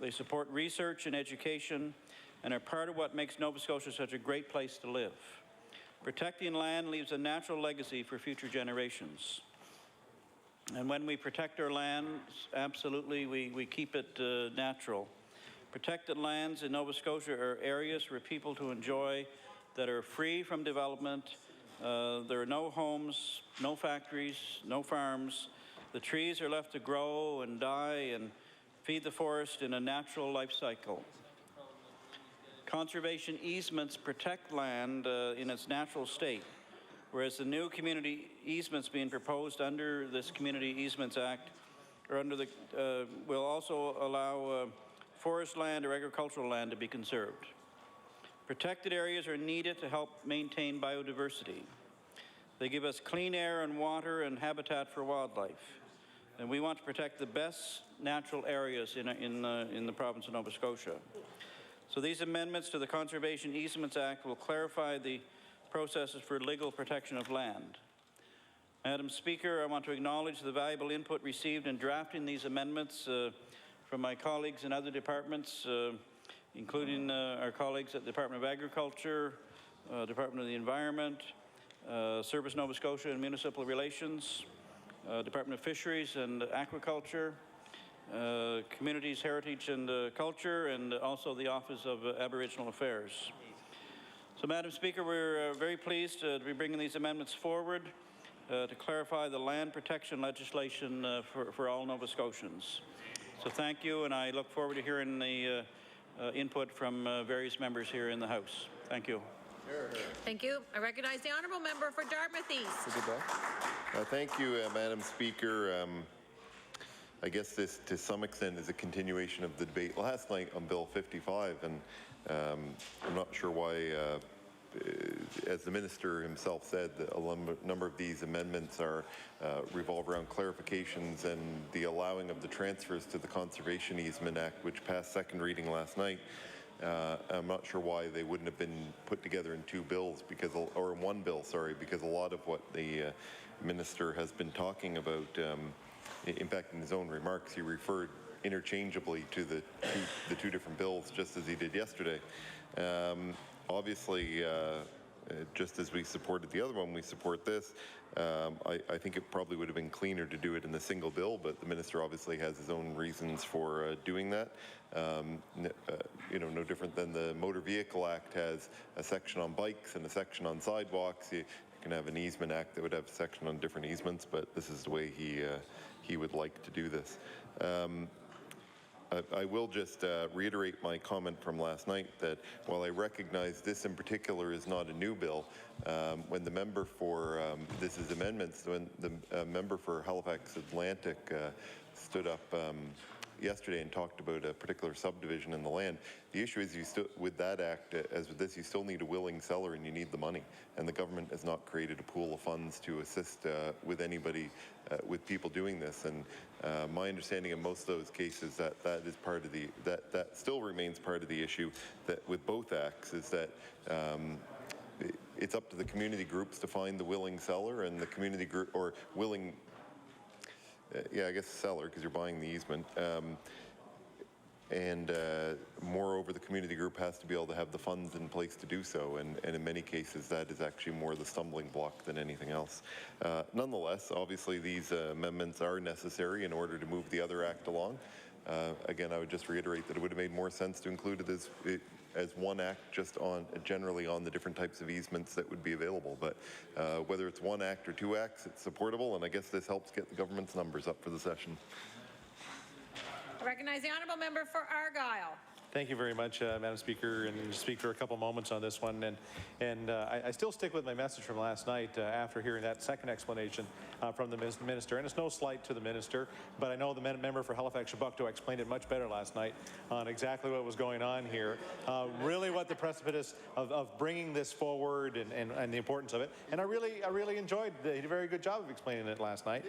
They support research and education and are part of what makes Nova Scotia such a great place to live. Protecting land leaves a natural legacy for future generations. And when we protect our lands, absolutely, we keep it natural. Protected lands in Nova Scotia are areas for people to enjoy that are free from development. There are no homes, no factories, no farms. The trees are left to grow and die and feed the forest in a natural life cycle. Conservation easements protect land in its natural state, whereas the new community easements being proposed under this Community Easements Act or under the will also allow forest land or agricultural land to be conserved. Protected areas are needed to help maintain biodiversity. They give us clean air and water and habitat for wildlife. And we want to protect the best natural areas in the province of Nova Scotia. So these amendments to the Conservation Easements Act will clarify the processes for legal protection of land. Madam Speaker, I want to acknowledge the valuable input received in drafting these amendments from my colleagues in other departments, including our colleagues at the Department of Agriculture, Department of the Environment, Service Nova Scotia and Municipal Relations, Department of Fisheries and Aquaculture, Communities, Heritage and Culture, and also the Office of Aboriginal Affairs. So, Madam Speaker, we're very pleased to be bringing these amendments forward to clarify the land protection legislation for all Nova Scotians. So thank you, and I look forward to hearing the input from various members here in the House. Thank you. Thank you. I recognize the Honourable Member for Dartmouth East. Thank you, Madam Speaker. I guess this, to some extent, is a continuation of the debate last night on Bill 55, and I'm not sure why, as the Minister himself said, a number of these amendments are revolve around clarifications and the allowing of the transfers to the Conservation Easement Act, which passed second reading last night. I'm not sure why they wouldn't have been put together in two bills, because, or in one bill, sorry, because a lot of what the Minister has been talking about, in fact, in his own remarks, he referred interchangeably to the two different bills, just as he did yesterday. Obviously, just as we supported the other one, we support this. I think it probably would have been cleaner to do it in a single bill, but the Minister obviously has his own reasons for doing that. You know, no different than the Motor Vehicle Act has a section on bikes and a section on sidewalks. You can have an easement act that would have a section on different easements, but this is the way he would like to do this. I will just reiterate my comment from last night that while I recognize this in particular is not a new bill, when the member for, this is amendments, when the member for Halifax Atlantic stood up yesterday and talked about a particular subdivision in the land, the issue is you still, with that act, as with this, you still need a willing seller and you need the money. And the government has not created a pool of funds to assist with anybody, with people doing this. And my understanding in most of those cases that is part of the, that still remains part of the issue that with both acts is that it's up to the community groups to find the willing seller, and the community group, or willing, yeah, I guess seller, because you're buying the easement. Moreover, the community group has to be able to have the funds in place to do so, and in many cases that is actually more the stumbling block than anything else. Nonetheless, obviously these amendments are necessary in order to move the other act along. Again, I would just reiterate that it would have made more sense to include it as one act, just on generally on the different types of easements that would be available. But whether it's one act or two acts, it's supportable, and I guess this helps get the government's numbers up for the session. I recognize the honourable member for Argyle. Thank you very much, Madam Speaker, and speak for a couple moments on this one. And I still stick with my message from last night after hearing that second explanation from the Minister. And it's no slight to the Minister, but I know the member for Halifax-Chebucto explained it much better last night on exactly what was going on here, really what the precipice of bringing this forward and the importance of it. And I really enjoyed it. He did a very good job of explaining it last night.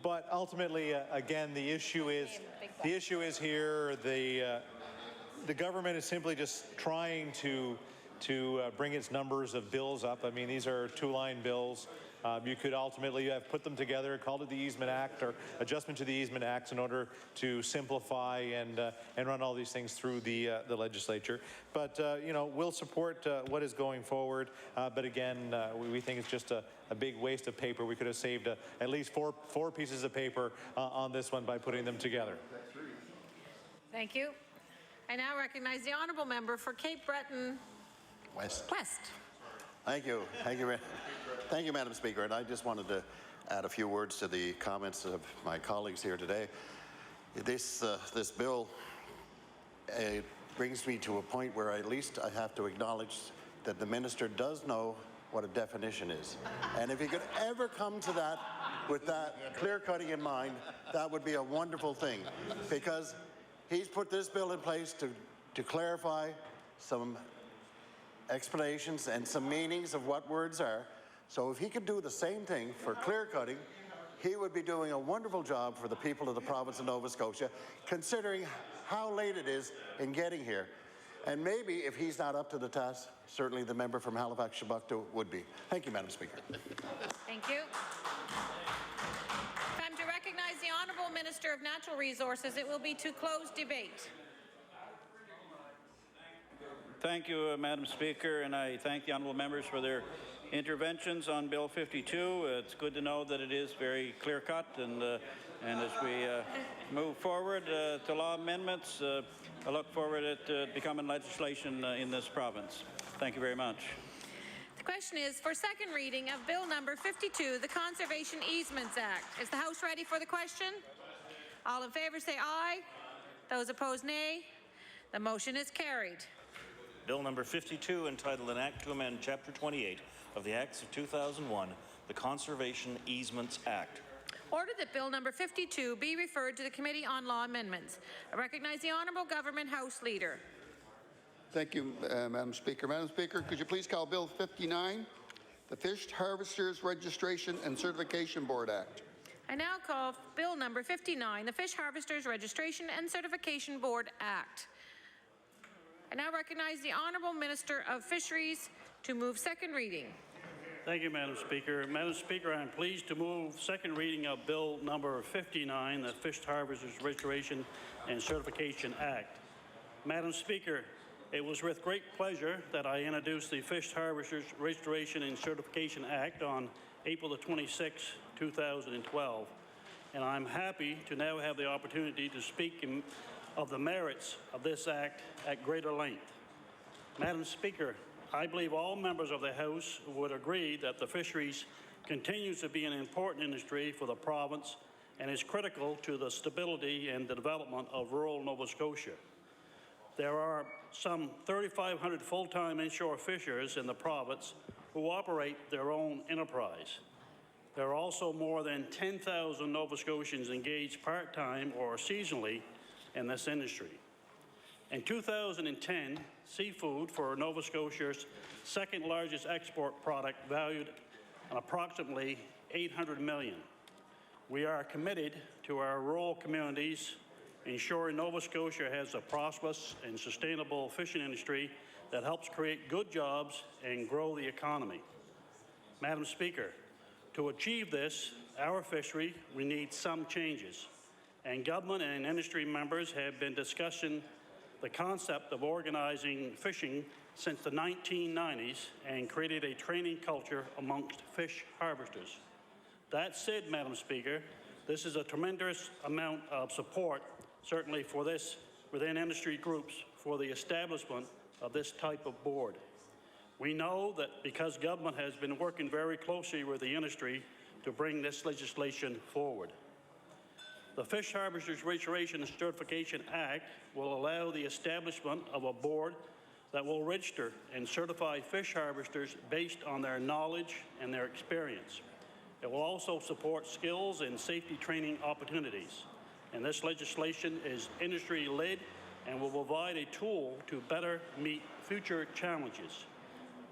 But ultimately, again, the issue is here. The government is simply just trying to bring its numbers of bills up. I mean, these are two-line bills. You could ultimately have put them together, called it the Easement Act or adjustment to the Easement Acts in order to simplify and run all these things through the legislature. But you know, we'll support what is going forward. But again, we think it's just a big waste of paper. We could have saved at least four pieces of paper on this one by putting them together. Thank you. I now recognize the honourable member for Cape Breton West. Thank you. Thank you, Madam Speaker. And I just wanted to add a few words to the comments of my colleagues here today. This bill brings me to a point where at least I have to acknowledge that the Minister does know what a definition is. And if he could ever come to that with that clear-cutting in mind, that would be a wonderful thing, because he's put this bill in place to clarify some explanations and some meanings of what words are. So if he could do the same thing for clear-cutting, he would be doing a wonderful job for the people of the province of Nova Scotia, considering how late it is in getting here. And maybe if he's not up to the task, certainly the member from Halifax-Chebucto would be. Thank you, Madam Speaker. Thank you. Time to recognize the Honourable Minister of Natural Resources. It will be to close debate. Thank you, Madam Speaker, and I thank the honourable members for their interventions on Bill 52. It's good to know that it is very clear-cut, and as we move forward to law amendments, I look forward to it becoming legislation in this province. Thank you very much. The question is for second reading of Bill number 52, the Conservation Easements Act. Is the House ready for the question? All in favour say aye. Those opposed nay. The motion is carried. Bill number 52, entitled An Act to Amend Chapter 28 of the Acts of 2001, the Conservation Easements Act. Order that Bill number 52 be referred to the Committee on Law Amendments. I recognize the Honourable Government House Leader. Thank you, Madam Speaker. Madam Speaker, could you please call Bill 59, the Fish Harvesters Registration and Certification Board Act? I now call Bill number 59, the Fish Harvesters Registration and Certification Board Act. I now recognize the Honourable Minister of Fisheries to move second reading. Thank you, Madam Speaker. Madam Speaker, I am pleased to move second reading of Bill number 59, the Fish Harvesters Registration and Certification Act. Madam Speaker, it was with great pleasure that I introduced the Fish Harvesters Registration and Certification Act on April the 26th, 2012, and I'm happy to now have the opportunity to speak of the merits of this act at greater length. Madam Speaker, I believe all members of the House would agree that the fisheries continues to be an important industry for the province and is critical to the stability and the development of rural Nova Scotia. There are some 3,500 full-time inshore fishers in the province who operate their own enterprise. There are also more than 10,000 Nova Scotians engaged part-time or seasonally in this industry. In 2010, seafood, for Nova Scotia's second largest export product, valued at approximately $800 million. We are committed to our rural communities, ensuring Nova Scotia has a prosperous and sustainable fishing industry that helps create good jobs and grow the economy. Madam Speaker, to achieve this, our fishery, we need some changes, and government and industry members have been discussing the concept of organizing fishing since the 1990s and created a training culture amongst fish harvesters. That said, Madam Speaker, this is a tremendous amount of support, certainly for this within industry groups, for the establishment of this type of board. We know that because government has been working very closely with the industry to bring this legislation forward. The Fish Harvesters Registration and Certification Act will allow the establishment of a board that will register and certify fish harvesters based on their knowledge and their experience. It will also support skills and safety training opportunities. And this legislation is industry-led and will provide a tool to better meet future challenges.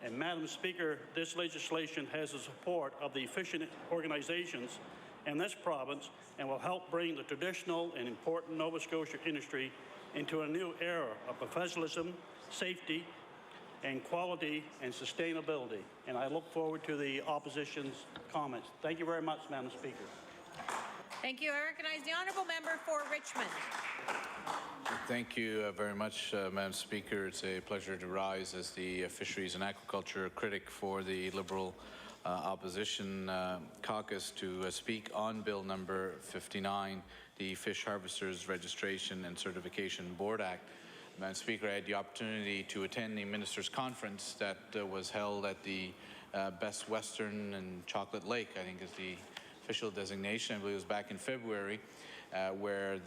And Madam Speaker, this legislation has the support of the fishing organizations in this province and will help bring the traditional and important Nova Scotia industry into a new era of professionalism, safety, and quality and sustainability. And I look forward to the opposition's comments. Thank you very much, Madam Speaker. Thank you. I recognize the Honourable Member for Richmond. Thank you very much, Madam Speaker. It's a pleasure to rise as the Fisheries and Aquaculture critic for the Liberal Opposition Caucus to speak on Bill number 59, the Fish Harvesters Registration and Certification Board Act. Madam Speaker, I had the opportunity to attend the Ministers' Conference that was held at the Best Western and Chocolate Lake, I think is the official designation. I believe it was back in February, where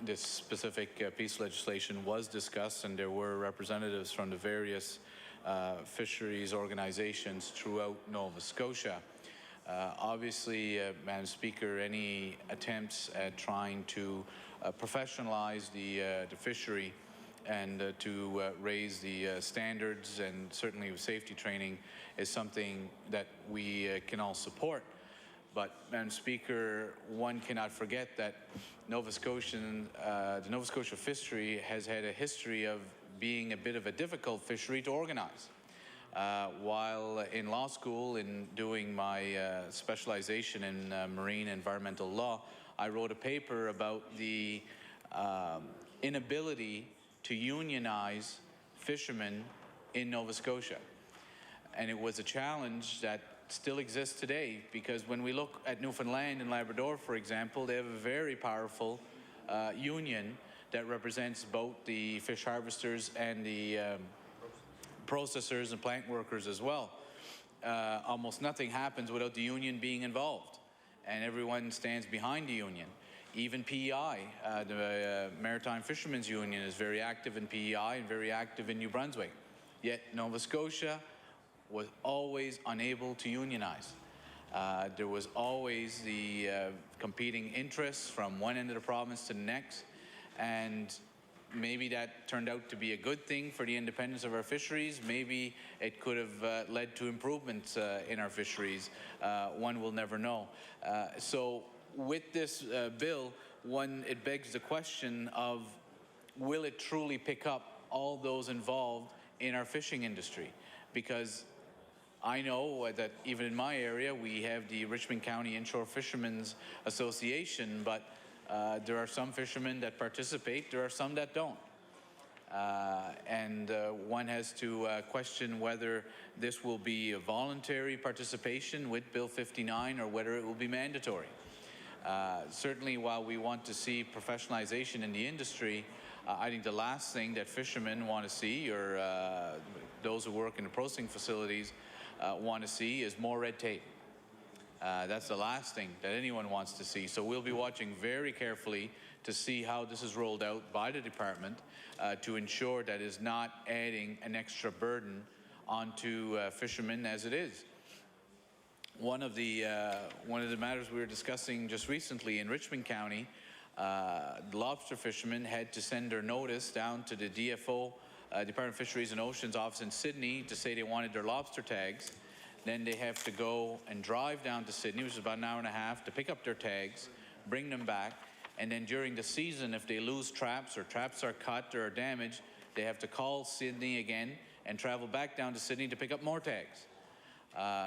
this specific piece of legislation was discussed, and there were representatives from the various fisheries organizations throughout Nova Scotia. Obviously, Madam Speaker, any attempts at trying to professionalize the fishery and to raise the standards and certainly with safety training is something that we can all support. But, Madam Speaker, one cannot forget that the Nova Scotia fishery has had a history of being a bit of a difficult fishery to organize. While in law school, in doing my specialization in marine environmental law, I wrote a paper about the inability to unionize fishermen in Nova Scotia. And it was a challenge that still exists today, because when we look at Newfoundland and Labrador, for example, they have a very powerful union that represents both the fish harvesters and the processors and plant workers as well. Almost nothing happens without the union being involved, and everyone stands behind the union. Even PEI, the Maritime Fishermen's Union, is very active in PEI and very active in New Brunswick. Yet Nova Scotia was always unable to unionize. There was always the competing interests from one end of the province to the next, and maybe that turned out to be a good thing for the independence of our fisheries. Maybe it could have led to improvements in our fisheries. One will never know. So with this bill, it begs the question of, will it truly pick up all those involved in our fishing industry? Because I know that even in my area, we have the Richmond County Inshore Fishermen's Association, but there are some fishermen that participate, there are some that don't. And one has to question whether this will be a voluntary participation with Bill 59 or whether it will be mandatory. Certainly, while we want to see professionalization in the industry, I think the last thing that fishermen want to see, or those who work in the processing facilities want to see, is more red tape. That's the last thing that anyone wants to see. So we'll be watching very carefully to see how this is rolled out by the department to ensure that it's not adding an extra burden onto fishermen as it is. One of the matters we were discussing just recently in Richmond County, lobster fishermen had to send their notice down to the DFO, Department of Fisheries and Oceans office in Sydney, to say they wanted their lobster tags. Then they have to go and drive down to Sydney, which is about an hour and a half, to pick up their tags, bring them back, and then during the season, if they lose traps or traps are cut or damaged, they have to call Sydney again and travel back down to Sydney to pick up more tags.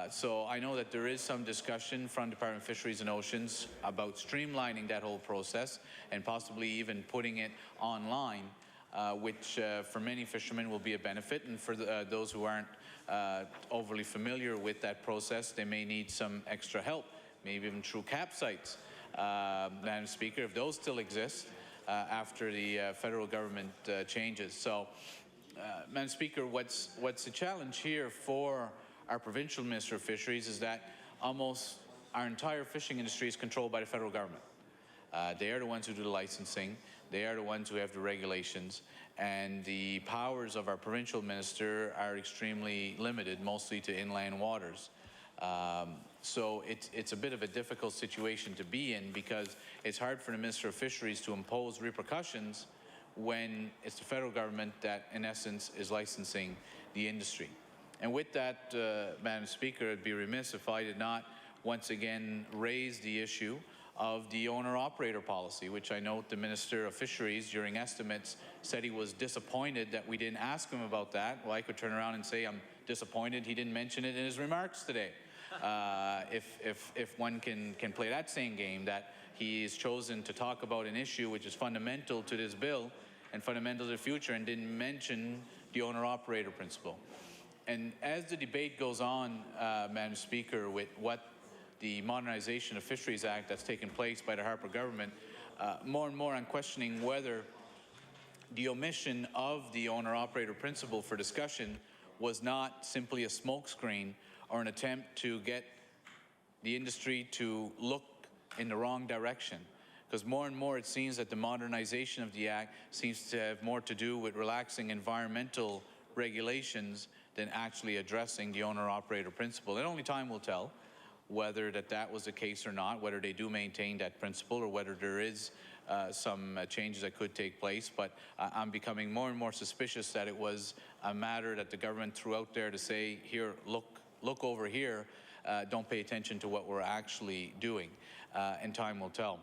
So I know that there is some discussion from Department of Fisheries and Oceans about streamlining that whole process and possibly even putting it online, which for many fishermen will be a benefit, and for those who aren't overly familiar with that process, they may need some extra help, maybe even through cap sites, Madam Speaker, if those still exist after the federal government changes. So, Madam Speaker, what's the challenge here for our provincial Minister of Fisheries is that almost our entire fishing industry is controlled by the federal government. They are the ones who do the licensing, they are the ones who have the regulations, and the powers of our provincial minister are extremely limited, mostly to inland waters. So it's a bit of a difficult situation to be in, because it's hard for the Minister of Fisheries to impose repercussions when it's the federal government that, in essence, is licensing the industry. And with that, Madam Speaker, it'd be remiss if I did not once again raise the issue of the owner-operator policy, which I note the Minister of Fisheries, during estimates, said he was disappointed that we didn't ask him about that. Well, I could turn around and say I'm disappointed he didn't mention it in his remarks today. If one can play that same game, that he's chosen to talk about an issue which is fundamental to this bill and fundamental to the future, and didn't mention the owner-operator principle. And as the debate goes on, Madam Speaker, with what the Modernization of Fisheries Act that's taken place by the Harper government, more and more I'm questioning whether the omission of the owner-operator principle for discussion was not simply a smokescreen or an attempt to get the industry to look in the wrong direction. Because more and more it seems that the modernization of the Act seems to have more to do with relaxing environmental regulations than actually addressing the owner-operator principle. And only time will tell whether that was the case or not, whether they do maintain that principle or whether there is some changes that could take place. But I'm becoming more and more suspicious that it was a matter that the government threw out there to say, here, look over here, don't pay attention to what we're actually doing, and time will tell.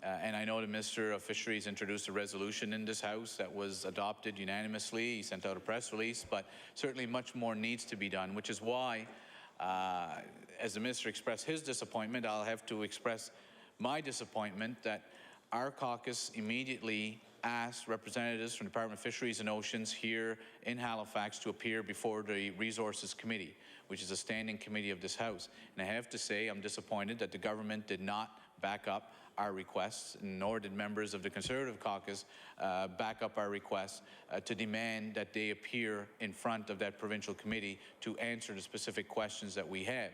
And I know the Minister of Fisheries introduced a resolution in this House that was adopted unanimously. He sent out a press release, but certainly much more needs to be done, which is why, as the Minister expressed his disappointment, I'll have to express my disappointment that our caucus immediately asked representatives from the Department of Fisheries and Oceans here in Halifax to appear before the Resources Committee, which is a standing committee of this House. And I have to say I'm disappointed that the government did not back up our requests, nor did members of the Conservative caucus back up our requests to demand that they appear in front of that provincial committee to answer the specific questions that we have.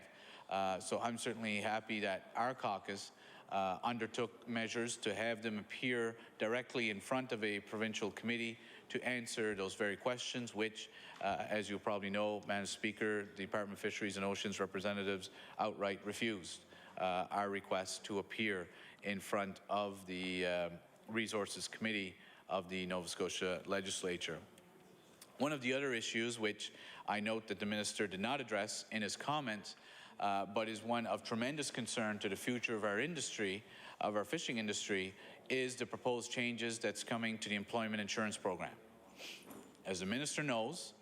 So I'm certainly happy that our caucus undertook measures to have them appear directly in front of a provincial committee to answer those very questions, which, as you probably know, Madam Speaker, the Department of Fisheries and Oceans representatives outright refused our request to appear in front of the Resources Committee of the Nova Scotia Legislature. One of the other issues, which I note that the Minister did not address in his comments, but is one of tremendous concern to the future of our industry, of our fishing industry, is the proposed changes that's coming to the employment insurance program. As the Minister knows,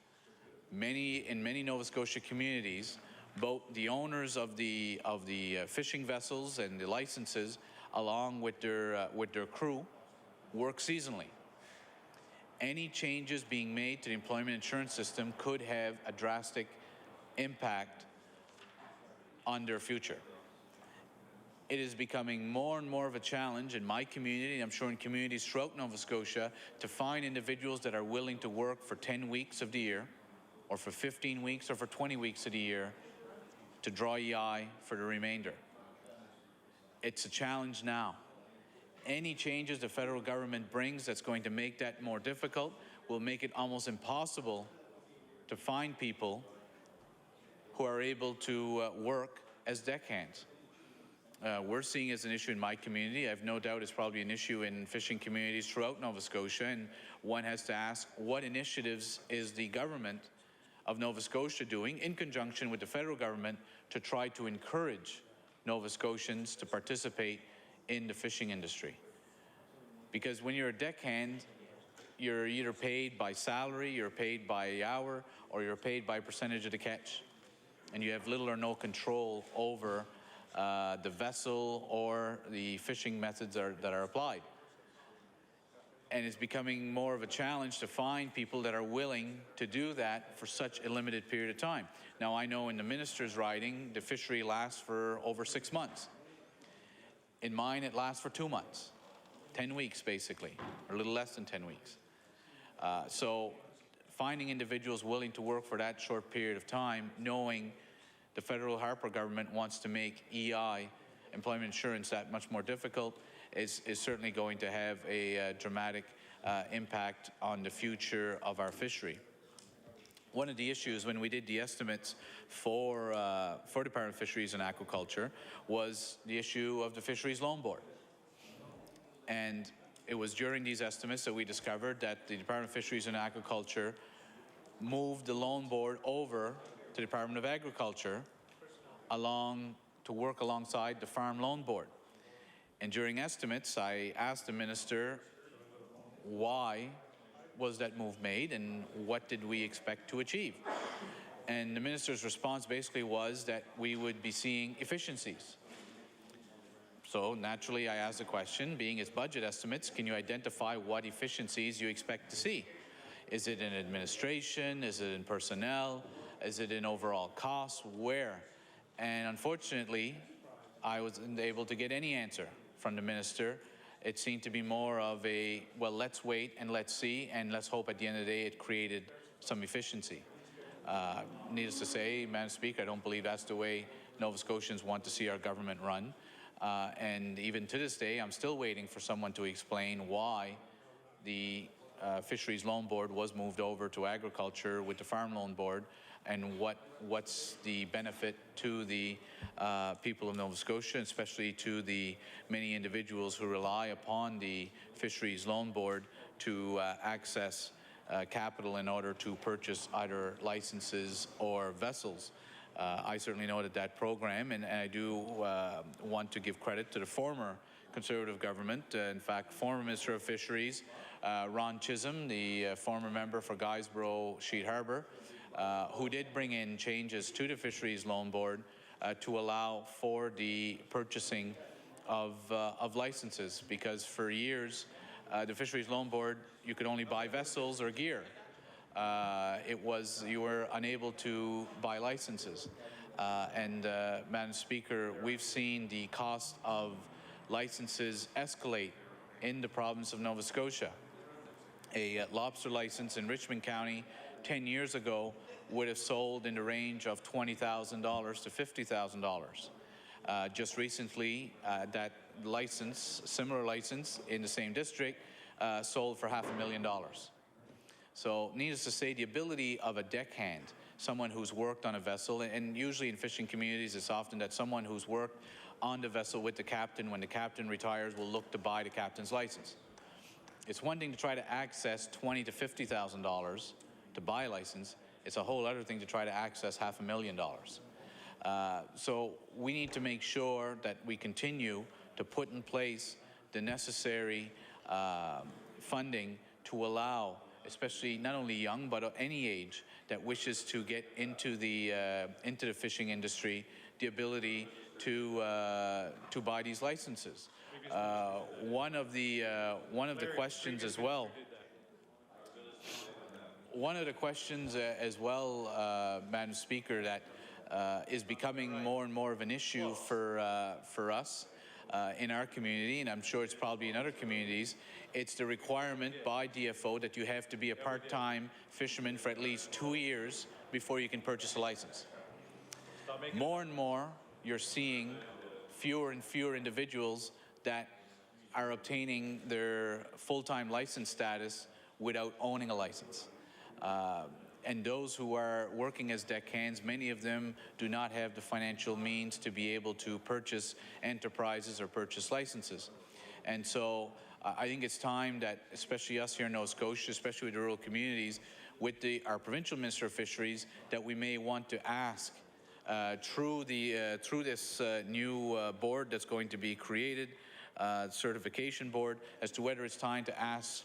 in many Nova Scotia communities, both the owners of the fishing vessels and the licenses, along with their crew, work seasonally. Any changes being made to the employment insurance system could have a drastic impact on their future. It is becoming more and more of a challenge in my community, and I'm sure in communities throughout Nova Scotia, to find individuals that are willing to work for 10 weeks of the year, or for 15 weeks, or for 20 weeks of the year, to draw EI for the remainder. It's a challenge now. Any changes the federal government brings that's going to make that more difficult will make it almost impossible to find people who are able to work as deckhands. We're seeing it as an issue in my community. I have no doubt it's probably an issue in fishing communities throughout Nova Scotia, and one has to ask, what initiatives is the government of Nova Scotia doing in conjunction with the federal government to try to encourage Nova Scotians to participate in the fishing industry? Because when you're a deckhand, you're either paid by salary, you're paid by hour, or you're paid by percentage of the catch. And you have little or no control over the vessel or the fishing methods that are applied. And it's becoming more of a challenge to find people that are willing to do that for such a limited period of time. Now, I know in the Minister's riding, the fishery lasts for over 6 months. In mine, it lasts for 2 months, 10 weeks basically, or a little less than 10 weeks. So finding individuals willing to work for that short period of time, knowing the federal Harper government wants to make EI, employment insurance, that much more difficult, is certainly going to have a dramatic impact on the future of our fishery. One of the issues when we did the estimates for Department of Fisheries and Aquaculture was the issue of the Fisheries Loan Board. And it was during these estimates that we discovered that the Department of Fisheries and Aquaculture moved the loan board over to the Department of Agriculture to work alongside the Farm Loan Board. And during estimates, I asked the Minister why was that move made and what did we expect to achieve. And the Minister's response basically was that we would be seeing efficiencies. So naturally I asked the question, being its budget estimates, can you identify what efficiencies you expect to see? Is it in administration? Is it in personnel? Is it in overall costs? Where? And unfortunately, I wasn't able to get any answer from the Minister. It seemed to be more of a, well, let's wait and let's see, and let's hope at the end of the day it created some efficiency. Needless to say, Madam Speaker, I don't believe that's the way Nova Scotians want to see our government run. And even to this day, I'm still waiting for someone to explain why the Fisheries Loan Board was moved over to Agriculture with the Farm Loan Board, and what's the benefit to the people of Nova Scotia, especially to the many individuals who rely upon the Fisheries Loan Board to access capital in order to purchase either licenses or vessels. I certainly know that program, and I do want to give credit to the former Conservative government. In fact, former Minister of Fisheries, Ron Chisholm, the former member for Guysborough Sheet Harbour, who did bring in changes to the Fisheries Loan Board to allow for the purchasing of licenses, because for years the Fisheries Loan Board, you could only buy vessels or gear. You were unable to buy licenses. Madam Speaker, we've seen the cost of licenses escalate in the province of Nova Scotia. A lobster license in Richmond County 10 years ago would have sold in the range of $20,000 to $50,000. Just recently, that license, similar license in the same district, sold for $500,000. So needless to say, the ability of a deckhand, someone who's worked on a vessel, and usually in fishing communities it's often that someone who's worked on the vessel with the captain, when the captain retires, will look to buy the captain's license. It's one thing to try to access $20,000 to $50,000 to buy a license. It's a whole other thing to try to access $500,000. So we need to make sure that we continue to put in place the necessary funding to allow, especially not only young but any age that wishes to get into the fishing industry, the ability to buy these licenses. One of the questions as well. One of the questions as well, Madam Speaker, that is becoming more and more of an issue for us in our community, and I'm sure it's probably in other communities, it's the requirement by DFO that you have to be a part-time fisherman for at least 2 years before you can purchase a license. More and more, you're seeing fewer and fewer individuals that are obtaining their full-time license status without owning a license. And those who are working as deckhands, many of them do not have the financial means to be able to purchase enterprises or purchase licenses. And so I think it's time that, especially us here in Nova Scotia, especially with the rural communities, with our Provincial Minister of Fisheries, that we may want to ask through this new board that's going to be created, certification board, as to whether it's time to ask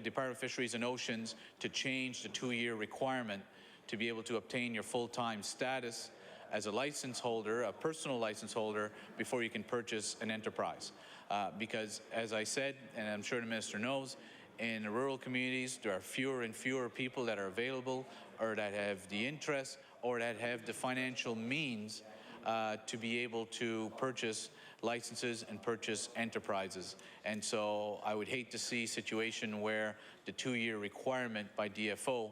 Department of Fisheries and Oceans to change the 2-year requirement to be able to obtain your full-time status as a license holder, a personal license holder, before you can purchase an enterprise. Because, as I said, and I'm sure the Minister knows, in the rural communities, there are fewer and fewer people that are available or that have the interest or that have the financial means to be able to purchase licenses and purchase enterprises. And so I would hate to see a situation where the 2-year requirement by DFO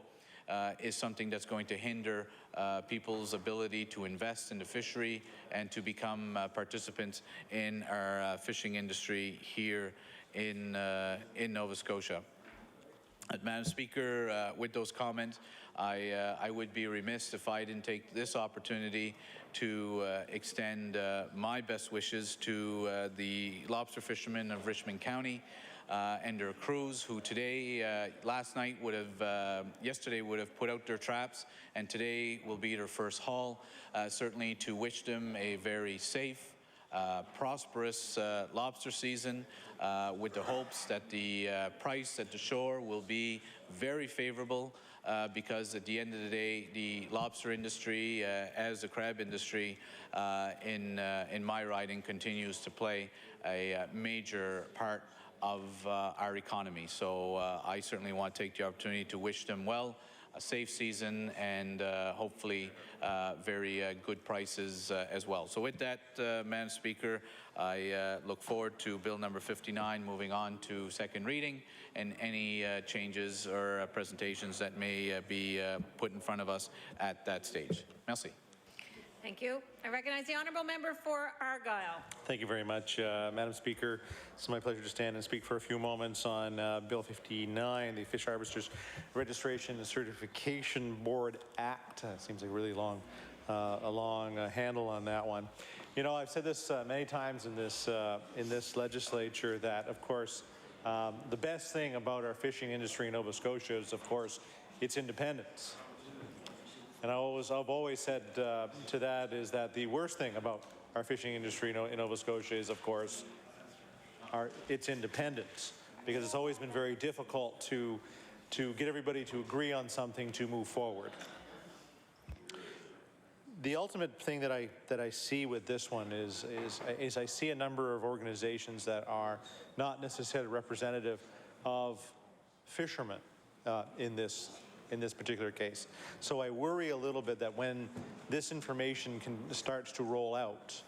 is something that's going to hinder people's ability to invest in the fishery and to become participants in our fishing industry here in Nova Scotia. Madam Speaker, with those comments, I would be remiss if I didn't take this opportunity to extend my best wishes to the lobster fishermen of Richmond County and their crews, who today, yesterday would have put out their traps, and today will be their first haul. Certainly to wish them a very safe, prosperous lobster season, with the hopes that the price at the shore will be very favorable, because at the end of the day, the lobster industry, as the crab industry in my riding, continues to play a major part of our economy. So I certainly want to take the opportunity to wish them well, a safe season, and hopefully very good prices as well. So with that, Madam Speaker, I look forward to Bill number 59 moving on to second reading, and any changes or presentations that may be put in front of us at that stage. Merci. Thank you. I recognize the honourable member for Argyle. Thank you very much, Madam Speaker. It's my pleasure to stand and speak for a few moments on Bill 59, the Fish Harvesters Registration and Certification Board Act. Seems like a really long handle on that one. You know, I've said this many times in this legislature that, of course, the best thing about our fishing industry in Nova Scotia is, of course, its independence. And I've always said to that is that the worst thing about our fishing industry in Nova Scotia is, of course, its independence, because it's always been very difficult to get everybody to agree on something to move forward. The ultimate thing that I see with this one is I see a number of organizations that are not necessarily representative of fishermen in this particular case. So I worry a little bit that when this information starts to roll out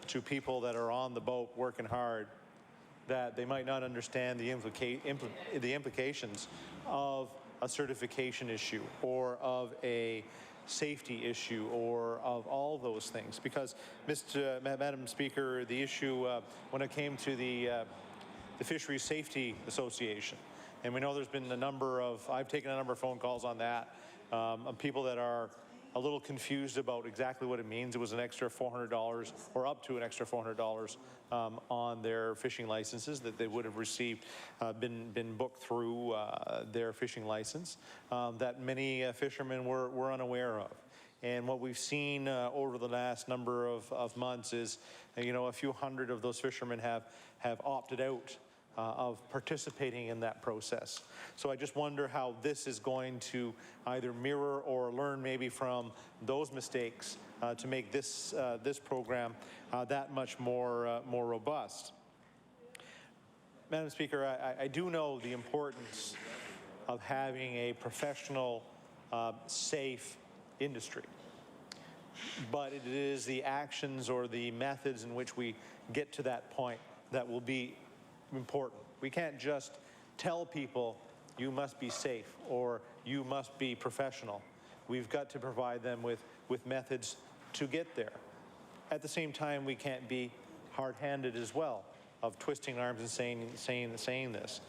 to people that are on the boat working hard, that they might not understand the implications of a certification issue or of a safety issue or of all those things. Because, Madam Speaker, the issue when it came to the Fisheries Safety Association, and we know there's been I've taken a number of phone calls on that, of people that are a little confused about exactly what it means. It was an extra $400 or up to an extra $400 on their fishing licenses that they would have received, been booked through their fishing license, that many fishermen were unaware of. And what we've seen over the last number of months is, a few hundred of those fishermen have opted out of participating in that process. So I just wonder how this is going to either mirror or learn maybe from those mistakes to make this program that much more robust. Madam Speaker, I do know the importance of having a professional, safe industry. But it is the actions or the methods in which we get to that point that will be important. We can't just tell people you must be safe or you must be professional. We've got to provide them with methods to get there. At the same time, we can't be hard-handed as well of twisting arms and saying this.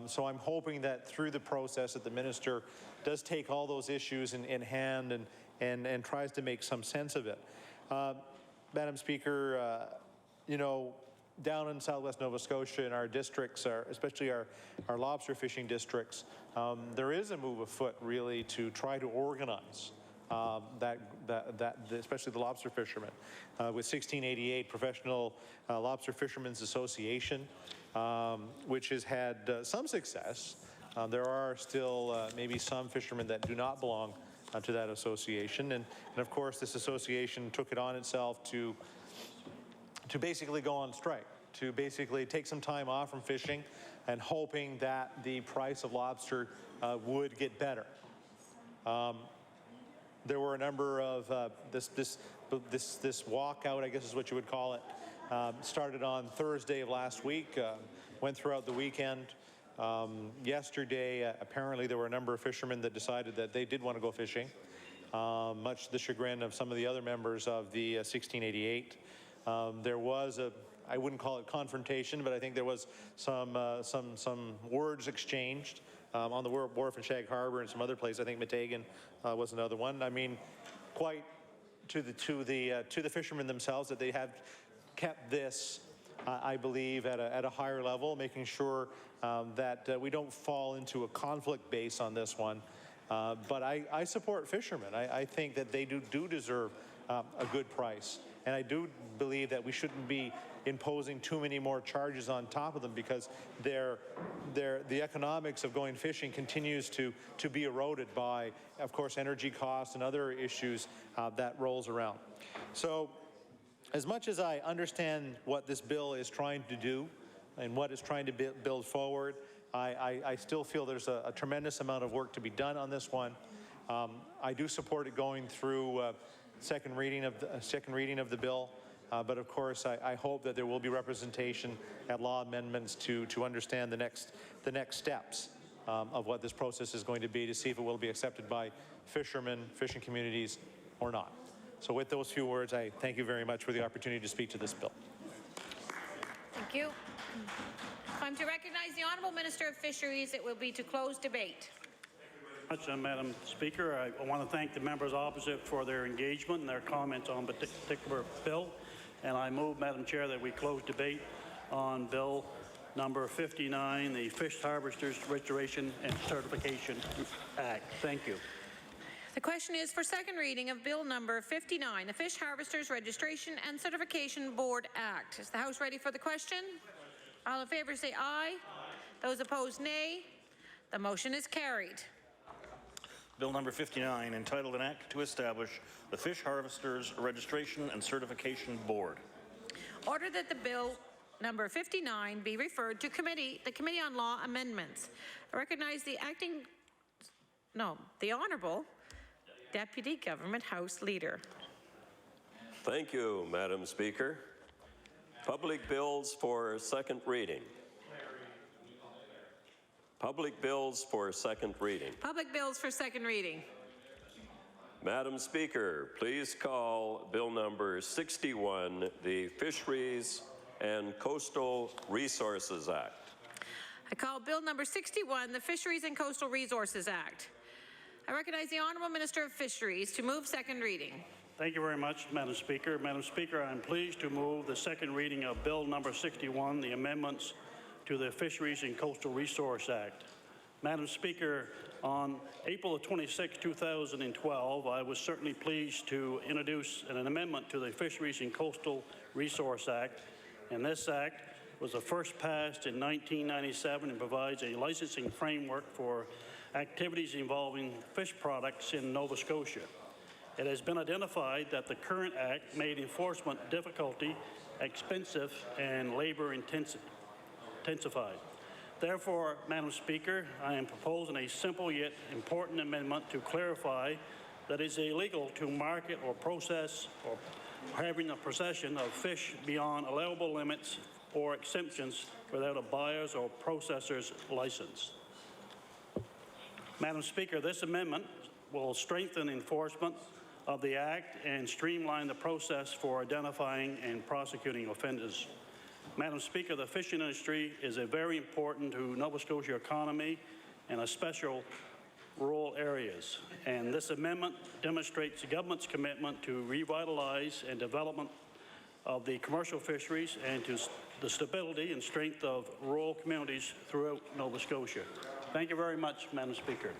So I'm hoping that through the process that the minister does take all those issues in hand and tries to make some sense of it. Madam Speaker, down in southwest Nova Scotia in our districts, especially our lobster fishing districts, there is a move afoot really to try to organize especially the lobster fishermen. With 1688 Professional Lobster Fishermen's Association, which has had some success. There are still maybe some fishermen that do not belong to that association. And of course, this association took it on itself to basically go on strike, to basically take some time off from fishing and hoping that the price of lobster would get better. There were a number of this walkout, I guess is what you would call it, started on Thursday of last week, went throughout the weekend. Yesterday, apparently there were a number of fishermen that decided that they did want to go fishing, much to the chagrin of some of the other members of the 1688. There was I wouldn't call it confrontation, but I think there was some words exchanged on the wharf in Shag Harbor and some other places. I think Metagan was another one. I mean, quite to the fishermen themselves that they have kept this, I believe, at a higher level, making sure that we don't fall into a conflict base on this one. But I support fishermen. I think that they do deserve a good price. And I do believe that we shouldn't be imposing too many more charges on top of them, because the economics of going fishing continues to be eroded by, of course, energy costs and other issues that rolls around. So as much as I understand what this bill is trying to do and what it's trying to build forward, I still feel there's a tremendous amount of work to be done on this one. I do support it going through second reading of the bill, but of course I hope that there will be representation at law amendments to understand the next steps of what this process is going to be, to see if it will be accepted by fishermen, fishing communities, or not. So with those few words, I thank you very much for the opportunity to speak to this bill. Thank you. Time to recognize the Honourable Minister of Fisheries. It will be to close debate. Madam Speaker, I want to thank the members opposite for their engagement and their comments on the particular bill. And I move, Madam Chair, that we close debate on Bill number 59, the Fish Harvesters Restoration and Certification Act. Thank you. The question is for second reading of Bill number 59, the Fish Harvesters Registration and Certification Board Act. Is the House ready for the question? All in favour say aye. Those opposed, nay. The motion is carried. Bill number 59, entitled An Act to Establish the Fish Harvesters Registration and Certification Board. Order that the bill number 59 be referred to the Committee on Law Amendments. I recognize the Honourable Deputy Government House Leader. Thank you, Madam Speaker. Public bills for second reading. Public bills for second reading. Public bills for second reading. Madam Speaker, please call Bill number 61, the Fisheries and Coastal Resources Act. I call Bill number 61, the Fisheries and Coastal Resources Act. I recognize the Honourable Minister of Fisheries to move second reading. Thank you very much, Madam Speaker. Madam Speaker, I am pleased to move the second reading of Bill number 61, the amendments to the Fisheries and Coastal Resource Act. Madam Speaker, on April 26, 2012, I was certainly pleased to introduce an amendment to the Fisheries and Coastal Resource Act, and this act was the first passed in 1997 and provides a licensing framework for activities involving fish products in Nova Scotia. It has been identified that the current act made enforcement difficulty, expensive, and labor intensified. Therefore, Madam Speaker, I am proposing a simple yet important amendment to clarify that it is illegal to market or process or having a possession of fish beyond allowable limits or exemptions without a buyer's or processor's license. Madam Speaker, this amendment will strengthen enforcement of the Act and streamline the process for identifying and prosecuting offenders. Madam Speaker, the fishing industry is very important to Nova Scotia economy and especially rural areas. And this amendment demonstrates the government's commitment to revitalize and development of the commercial fisheries and to the stability and strength of rural communities throughout Nova Scotia. Thank you very much, Madam Speaker.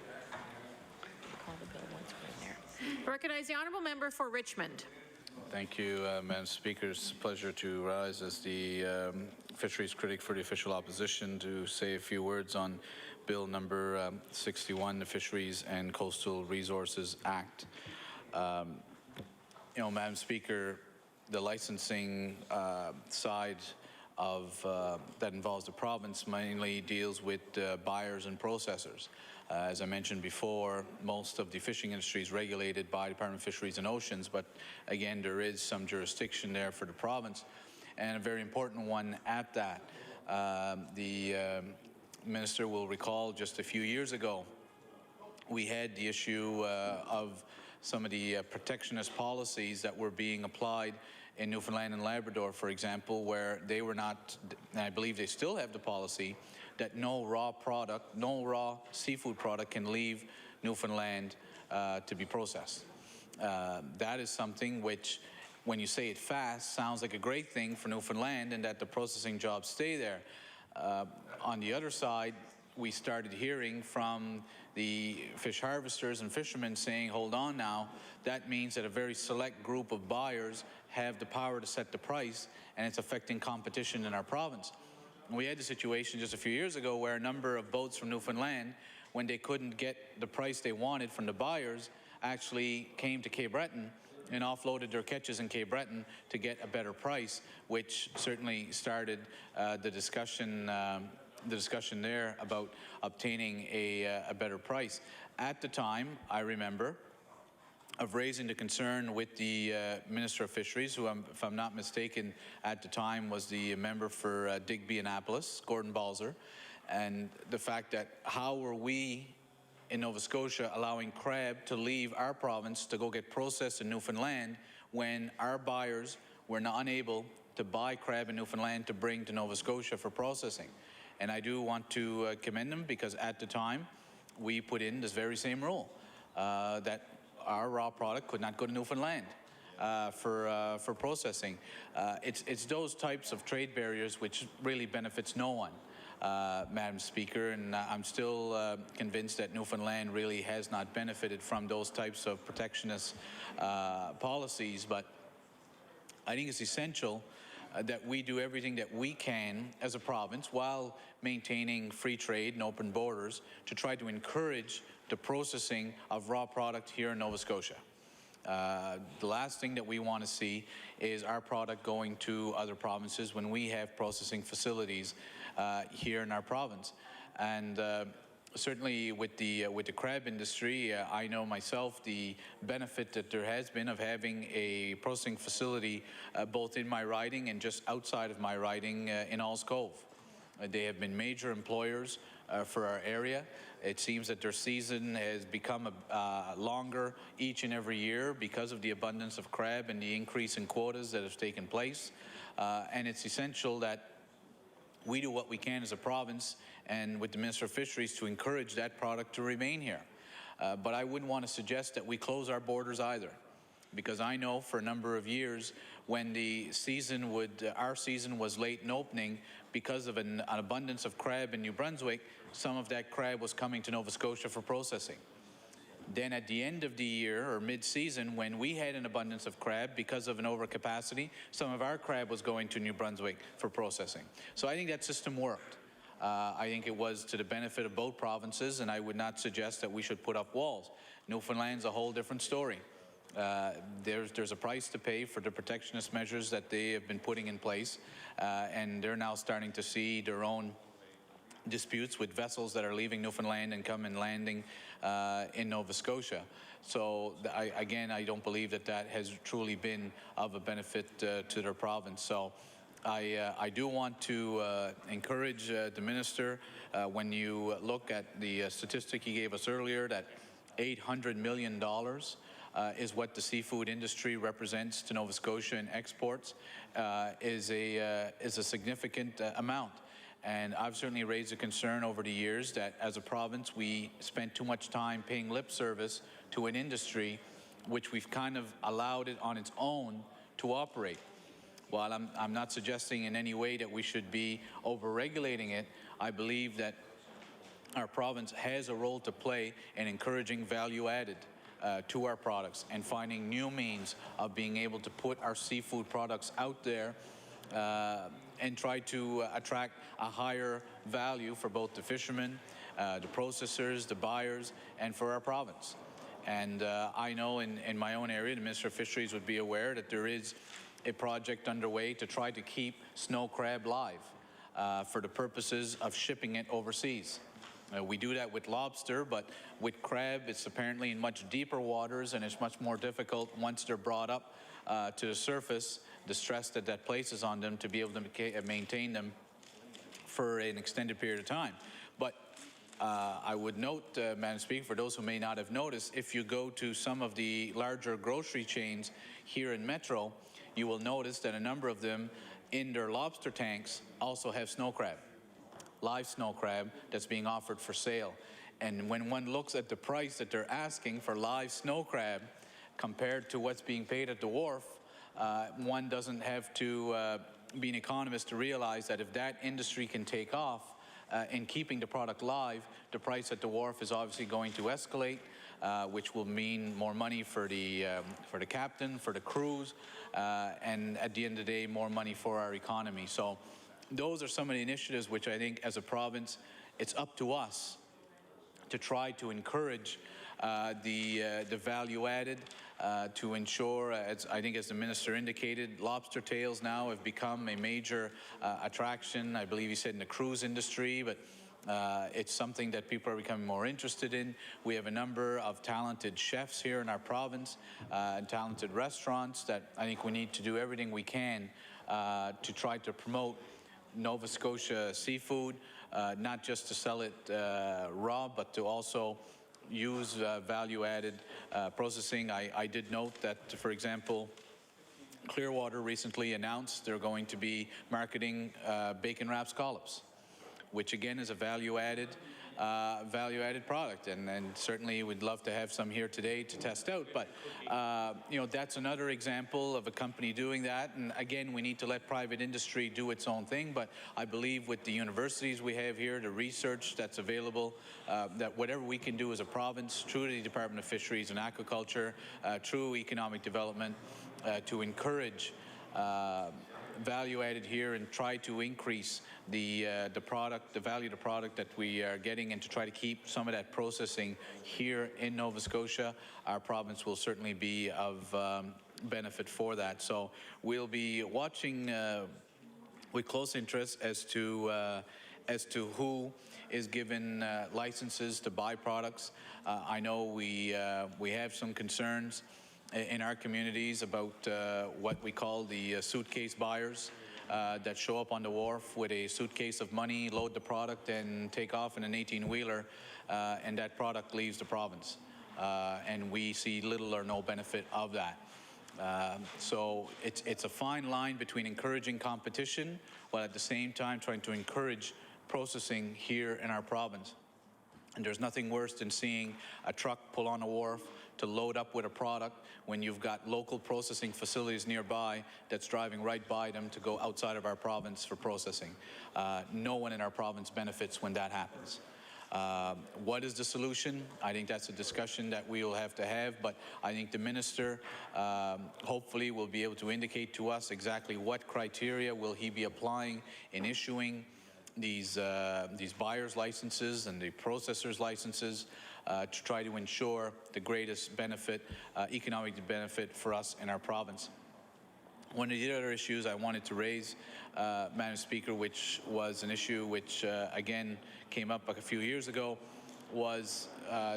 I recognize the Honourable Member for Richmond. Thank you, Madam Speaker. It's a pleasure to rise as the fisheries critic for the official opposition to say a few words on Bill number 61, the Fisheries and Coastal Resources Act. Madam Speaker, the licensing side of that involves the province mainly deals with buyers and processors. As I mentioned before, most of the fishing industry is regulated by the Department of Fisheries and Oceans, but again, there is some jurisdiction there for the province, and a very important one at that. The Minister will recall just a few years ago, we had the issue of some of the protectionist policies that were being applied in Newfoundland and Labrador, for example, where they were not, and I believe they still have the policy, that no raw seafood product can leave Newfoundland to be processed. That is something which, when you say it fast, sounds like a great thing for Newfoundland and that the processing jobs stay there. On the other side, we started hearing from the fish harvesters and fishermen saying, hold on now, that means that a very select group of buyers have the power to set the price, and it's affecting competition in our province. We had a situation just a few years ago where a number of boats from Newfoundland, when they couldn't get the price they wanted from the buyers, actually came to Cape Breton and offloaded their catches in Cape Breton to get a better price, which certainly started the discussion there about obtaining a better price. At the time, I remember, of raising the concern with the Minister of Fisheries, who, if I'm not mistaken, at the time was the member for Digby Annapolis, Gordon Balzer, and the fact that how were we in Nova Scotia allowing crab to leave our province to go get processed in Newfoundland when our buyers were not unable to buy crab in Newfoundland to bring to Nova Scotia for processing. And I do want to commend them, because at the time we put in this very same rule that our raw product could not go to Newfoundland for processing. It's those types of trade barriers which really benefits no one, Madam Speaker, and I'm still convinced that Newfoundland really has not benefited from those types of protectionist policies, but I think it's essential that we do everything that we can as a province while maintaining free trade and open borders to try to encourage the processing of raw product here in Nova Scotia. The last thing that we want to see is our product going to other provinces when we have processing facilities here in our province. And certainly with the crab industry, I know myself the benefit that there has been of having a processing facility both in my riding and just outside of my riding in Alls Cove. They have been major employers for our area. It seems that their season has become longer each and every year because of the abundance of crab and the increase in quotas that have taken place. And it's essential that we do what we can as a province and with the Minister of Fisheries to encourage that product to remain here. But I wouldn't want to suggest that we close our borders either, because I know for a number of years when the season our season was late in opening because of an abundance of crab in New Brunswick, some of that crab was coming to Nova Scotia for processing. Then at the end of the year or mid-season, when we had an abundance of crab because of an overcapacity, some of our crab was going to New Brunswick for processing. So I think that system worked. I think it was to the benefit of both provinces, and I would not suggest that we should put up walls. Newfoundland's a whole different story. There's a price to pay for the protectionist measures that they have been putting in place, and they're now starting to see their own disputes with vessels that are leaving Newfoundland and come and landing in Nova Scotia. So again, I don't believe that that has truly been of a benefit to their province. So I do want to encourage the minister, when you look at the statistic he gave us earlier, that $800 million is what the seafood industry represents to Nova Scotia in exports, is a significant amount. And I've certainly raised a concern over the years that as a province we spent too much time paying lip service to an industry which we've kind of allowed it on its own to operate. While I'm not suggesting in any way that we should be over-regulating it, I believe that our province has a role to play in encouraging value added to our products and finding new means of being able to put our seafood products out there and try to attract a higher value for both the fishermen, the processors, the buyers, and for our province. And I know in my own area, the Minister of Fisheries would be aware that there is a project underway to try to keep snow crab live for the purposes of shipping it overseas. We do that with lobster, but with crab, it's apparently in much deeper waters, and it's much more difficult once they're brought up to the surface, the stress that that places on them to be able to maintain them for an extended period of time. But I would note, Madam Speaker, for those who may not have noticed, if you go to some of the larger grocery chains here in Metro, you will notice that a number of them in their lobster tanks also have snow crab, live snow crab that's being offered for sale. And when one looks at the price that they're asking for live snow crab compared to what's being paid at the wharf, one doesn't have to be an economist to realize that if that industry can take off in keeping the product live, the price at the wharf is obviously going to escalate, which will mean more money for the captain, for the crews, and at the end of the day, more money for our economy. So those are some of the initiatives which I think as a province, it's up to us to try to encourage the value added to ensure, as I think as the minister indicated, lobster tails now have become a major attraction. I believe he said in the cruise industry, but it's something that people are becoming more interested in. We have a number of talented chefs here in our province and talented restaurants that I think we need to do everything we can to try to promote Nova Scotia seafood, not just to sell it raw, but to also use value-added processing. I did note that, for example, Clearwater recently announced they're going to be marketing bacon wrap scallops, which again is a value-added product, and certainly we'd love to have some here today to test out. But you know, that's another example of a company doing that. And again, we need to let private industry do its own thing. But I believe with the universities we have here, the research that's available, that whatever we can do as a province, through the Department of Fisheries and Aquaculture, through economic development, to encourage value added here and try to increase the product, the value of the product that we are getting, and to try to keep some of that processing here in Nova Scotia. Our province will certainly be of benefit for that. So we'll be watching with close interest as to who is given licenses to buy products. I know we have some concerns in our communities about what we call the suitcase buyers. that show up on the wharf with a suitcase of money, load the product, and take off in an 18-wheeler, and that product leaves the province. And we see little or no benefit of that. So it's a fine line between encouraging competition while at the same time trying to encourage processing here in our province. And there's nothing worse than seeing a truck pull on a wharf to load up with a product when you've got local processing facilities nearby that's driving right by them to go outside of our province for processing. No one in our province benefits when that happens. What is the solution? I think that's a discussion that we will have to have, but I think the minister hopefully will be able to indicate to us exactly what criteria will he be applying in issuing these buyers' licenses and the processors' licenses to try to ensure the greatest benefit, economic benefit for us in our province. One of the other issues I wanted to raise, Madam Speaker, which was an issue which, again, came up a few years ago, was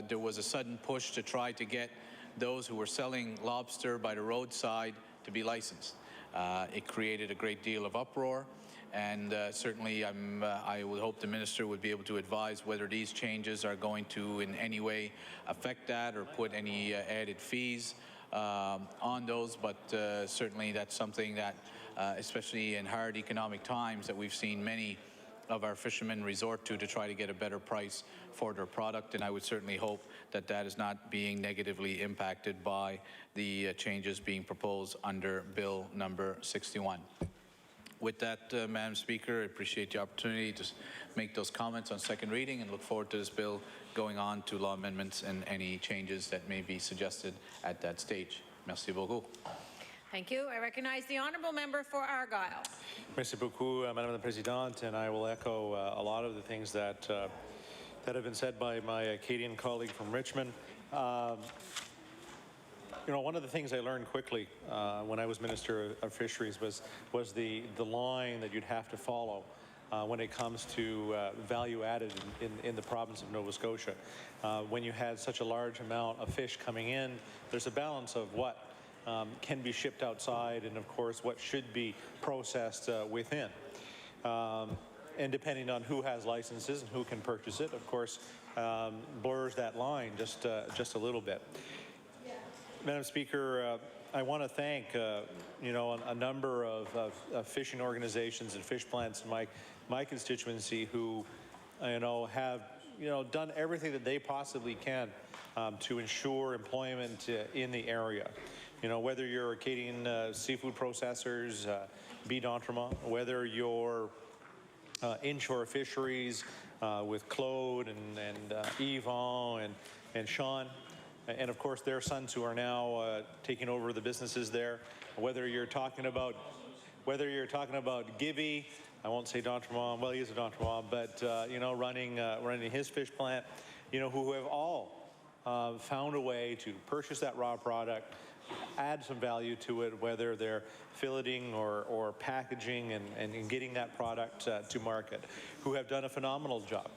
there was a sudden push to try to get those who were selling lobster by the roadside to be licensed. It created a great deal of uproar, and certainly I would hope the minister would be able to advise whether these changes are going to in any way affect that or put any added fees on those, but certainly that's something that, especially in hard economic times, that we've seen many of our fishermen resort to try to get a better price for their product, and I would certainly hope that that is not being negatively impacted by the changes being proposed under Bill number 61. With that, Madam Speaker, I appreciate the opportunity to make those comments on second reading and look forward to this bill going on to law amendments and any changes that may be suggested at that stage. Merci beaucoup. Thank you. I recognize the honourable member for Argyle. Merci beaucoup, Madame la Présidente, and I will echo a lot of the things that that have been said by my Acadian colleague from Richmond. You know, one of the things I learned quickly when I was Minister of Fisheries was the line that you'd have to follow when it comes to value added in the province of Nova Scotia. When you had such a large amount of fish coming in, there's a balance of what can be shipped outside and, of course, what should be processed within. And depending on who has licenses and who can purchase it, of course, blurs that line just a little bit. Madam Speaker, I want to thank, you know, a number of fishing organizations and fish plants in my constituency who, you know, have, you know, done everything that they possibly can to ensure employment in the area. You know, whether you're Acadian seafood processors, B. d'Entremont, whether you're inshore fisheries with Claude and Yvon and Sean, and of course their sons who are now taking over the businesses there. Whether you're talking about Gibby, I won't say d'Entremont, well, he is a d'Entremont, but you know, running his fish plant, you know, who have all found a way to purchase that raw product, add some value to it, whether they're filleting or packaging and getting that product to market, who have done a phenomenal job.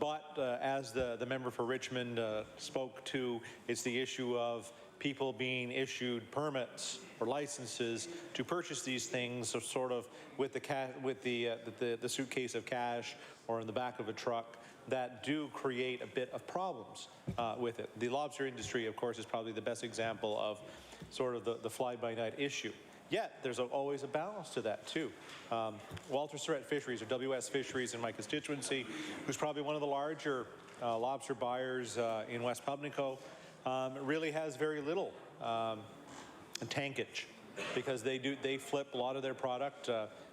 But as the member for Richmond spoke to, it's the issue of people being issued permits or licenses to purchase these things, so sort of with the suitcase of cash or in the back of a truck, that do create a bit of problems with it. The lobster industry, of course, is probably the best example of sort of the fly-by-night issue. Yet, there's always a balance to that, too. Walter Surratt Fisheries, or WS Fisheries in my constituency, who's probably one of the larger lobster buyers in West Pubnico, really has very little tankage, because they flip a lot of their product.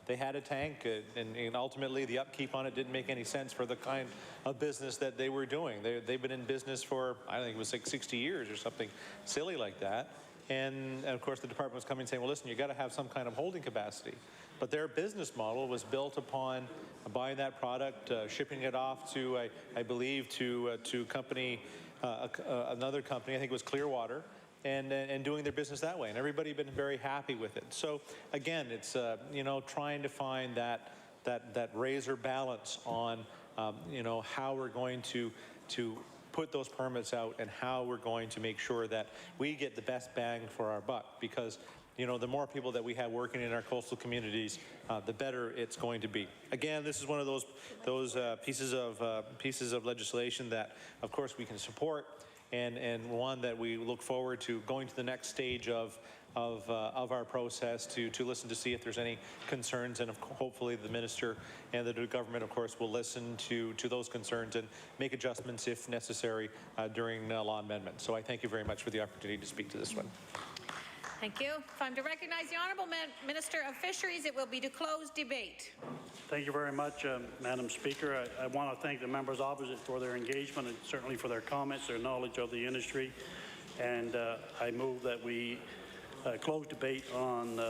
They had a tank, and ultimately the upkeep on it didn't make any sense for the kind of business that they were doing. They've been in business for, I think it was like 60 years or something silly like that. And of course the department was coming and saying, well, listen, you got to have some kind of holding capacity. But their business model was built upon buying that product, shipping it off to, I believe, to company, another company, I think it was Clearwater, and doing their business that way. And everybody had been very happy with it. So again, it's you know, trying to find that razor balance on you know, how we're going to put those permits out and how we're going to make sure that we get the best bang for our buck. Because you know, the more people that we have working in our coastal communities, the better it's going to be. Again, this is one of those pieces of legislation that, of course, we can support, and one that we look forward to going to the next stage of our process to listen to see if there's any concerns, and hopefully the minister and the government, of course, will listen to those concerns and make adjustments if necessary during law amendment. So I thank you very much for the opportunity to speak to this one. Thank you. If I'm to recognize the Honourable Minister of Fisheries, it will be to close debate. Thank you very much, Madam Speaker. I want to thank the members opposite for their engagement and certainly for their comments, their knowledge of the industry. And I move that we close debate on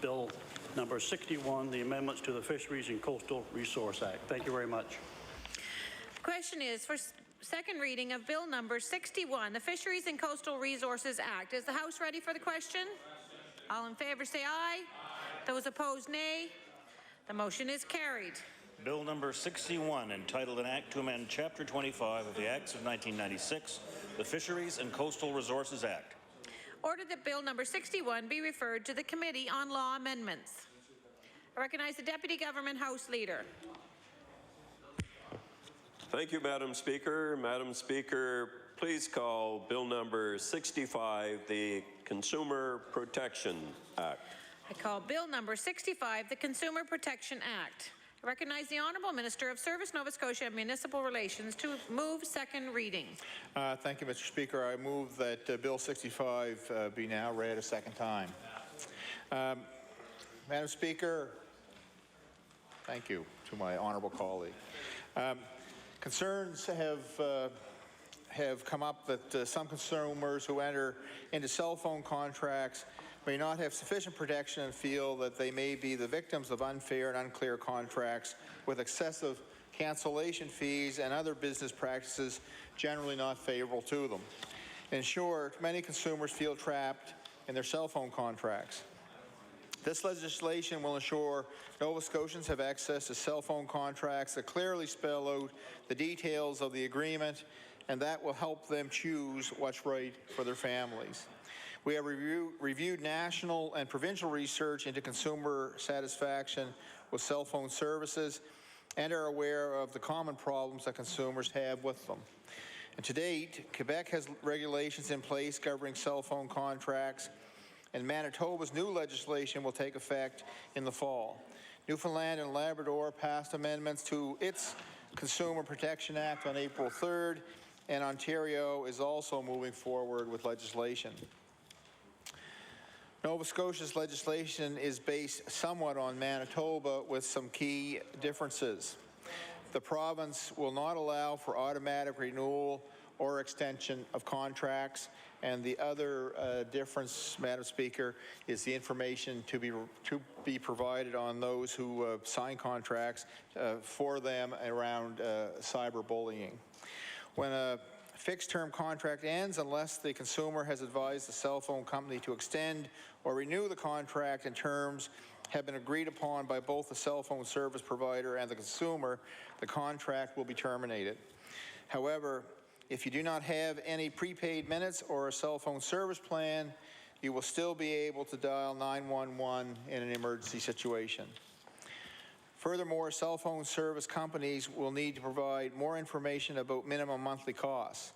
Bill number 61, the amendments to the Fisheries and Coastal Resource Act. Thank you very much. The question is for second reading of Bill number 61, the Fisheries and Coastal Resources Act. Is the House ready for the question? All in favour say aye. Those opposed nay. The motion is carried. Bill number 61, entitled An Act to Amend Chapter 25 of the Acts of 1996, the Fisheries and Coastal Resources Act. Order that Bill number 61 be referred to the Committee on Law Amendments. I recognize the Deputy Government House Leader. Thank you, Madam Speaker. Madam Speaker, please call Bill number 65, the Consumer Protection Act. I call Bill number 65, the Consumer Protection Act. I recognize the Honourable Minister of Service, Nova Scotia and Municipal Relations to move second reading. Thank you, Mr. Speaker. I move that Bill 65 be now read a second time. Madam Speaker, thank you to my honourable colleague. Concerns have come up that some consumers who enter into cell phone contracts may not have sufficient protection and feel that they may be the victims of unfair and unclear contracts with excessive cancellation fees and other business practices generally not favorable to them. In short, many consumers feel trapped in their cell phone contracts. This legislation will ensure Nova Scotians have access to cell phone contracts that clearly spell out the details of the agreement, and that will help them choose what's right for their families. We have reviewed national and provincial research into consumer satisfaction with cell phone services and are aware of the common problems that consumers have with them. And to date, Quebec has regulations in place governing cell phone contracts, and Manitoba's new legislation will take effect in the fall. Newfoundland and Labrador passed amendments to its Consumer Protection Act on April 3rd, and Ontario is also moving forward with legislation. Nova Scotia's legislation is based somewhat on Manitoba with some key differences. The province will not allow for automatic renewal or extension of contracts, and the other difference, Madam Speaker, is the information to be provided on those who sign contracts for them around cyberbullying. When a fixed-term contract ends, unless the consumer has advised the cell phone company to extend or renew the contract and terms have been agreed upon by both the cell phone service provider and the consumer, the contract will be terminated. However, if you do not have any prepaid minutes or a cell phone service plan, you will still be able to dial 911 in an emergency situation. Furthermore, cell phone service companies will need to provide more information about minimum monthly costs.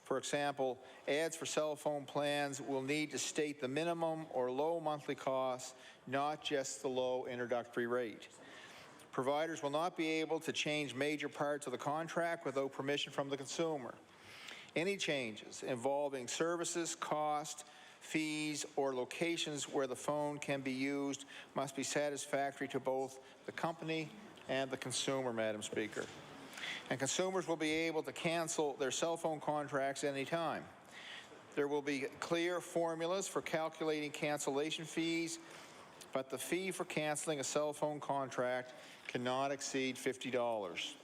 For example, ads for cell phone plans will need to state the minimum or low monthly costs, not just the low introductory rate. Providers will not be able to change major parts of the contract without permission from the consumer. Any changes involving services, cost, fees, or locations where the phone can be used must be satisfactory to both the company and the consumer, Madam Speaker. And consumers will be able to cancel their cell phone contracts anytime. There will be clear formulas for calculating cancellation fees, but the fee for canceling a cell phone contract cannot exceed $50.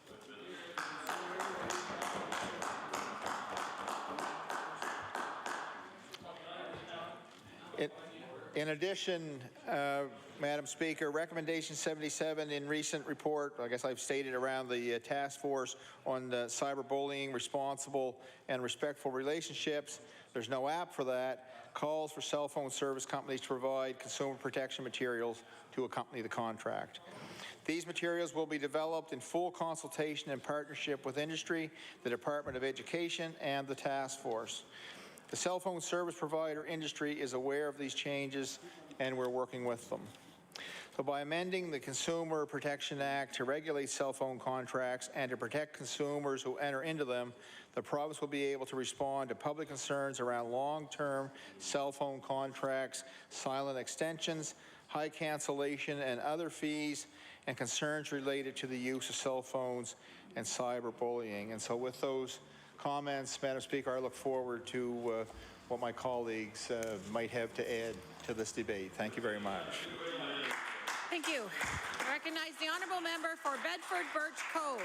In addition, Madam Speaker, Recommendation 77 in recent report, I guess I've stated around the task force on cyberbullying, responsible and respectful relationships. There's no app for that. calls for cell phone service companies to provide consumer protection materials to accompany the contract. These materials will be developed in full consultation and partnership with industry, the Department of Education, and the task force. The cell phone service provider industry is aware of these changes, and we're working with them. So by amending the Consumer Protection Act to regulate cell phone contracts and to protect consumers who enter into them, the province will be able to respond to public concerns around long-term cell phone contracts, silent extensions, high cancellation and other fees, and concerns related to the use of cell phones and cyberbullying. And so with those comments, Madam Speaker, I look forward to what my colleagues might have to add to this debate. Thank you very much. Thank you. I recognize the honourable member for Bedford Birch Cove.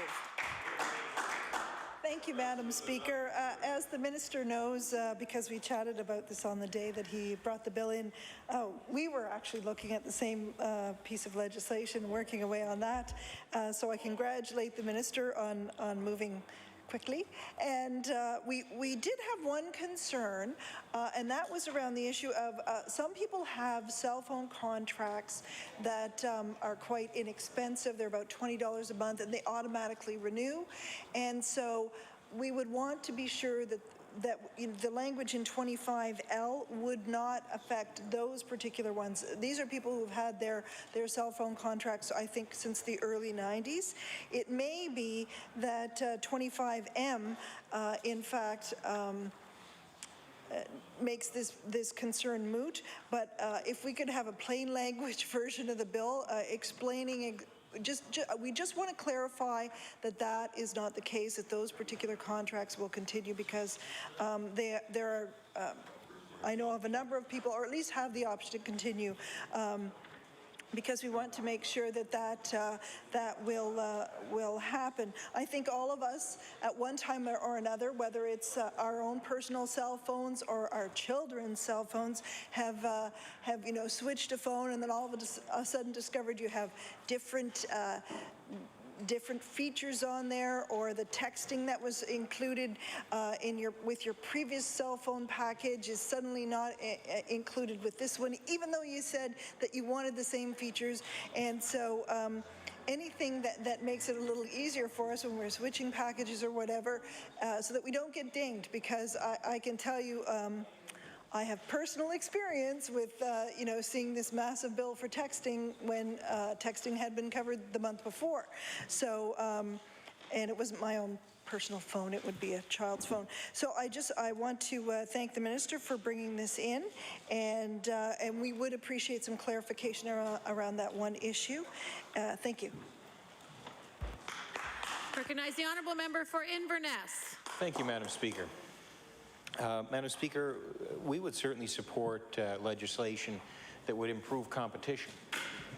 Thank you, Madam Speaker. As the minister knows, because we chatted about this on the day that he brought the bill in, we were actually looking at the same piece of legislation, working away on that. So I congratulate the minister on moving quickly. And we did have one concern, and that was around the issue of some people have cell phone contracts that are quite inexpensive. They're about $20 a month, and they automatically renew. And so we would want to be sure that the language in 25L would not affect those particular ones. These are people who've had their cell phone contracts, I think, since the early 90s. It may be that 25M, in fact, makes this concern moot, but if we could have a plain language version of the bill explaining we just want to clarify that that is not the case, that those particular contracts will continue, because there are, I know of a number of people, or at least have the option to continue, because we want to make sure that that will happen. I think all of us at one time or another, whether it's our own personal cell phones or our children's cell phones, have switched a phone and then all of a sudden discovered you have different features on there, or the texting that was included with your previous cell phone package is suddenly not included with this one, even though you said that you wanted the same features. And so anything that makes it a little easier for us when we're switching packages or whatever, so that we don't get dinged, because I can tell you I have personal experience with, seeing this massive bill for texting when texting had been covered the month before. So, and it wasn't my own personal phone, it would be a child's phone. So I want to thank the minister for bringing this in, and we would appreciate some clarification around that one issue. Thank you. Recognize the honourable member for Inverness. Thank you, Madam Speaker. Madam Speaker, we would certainly support legislation that would improve competition,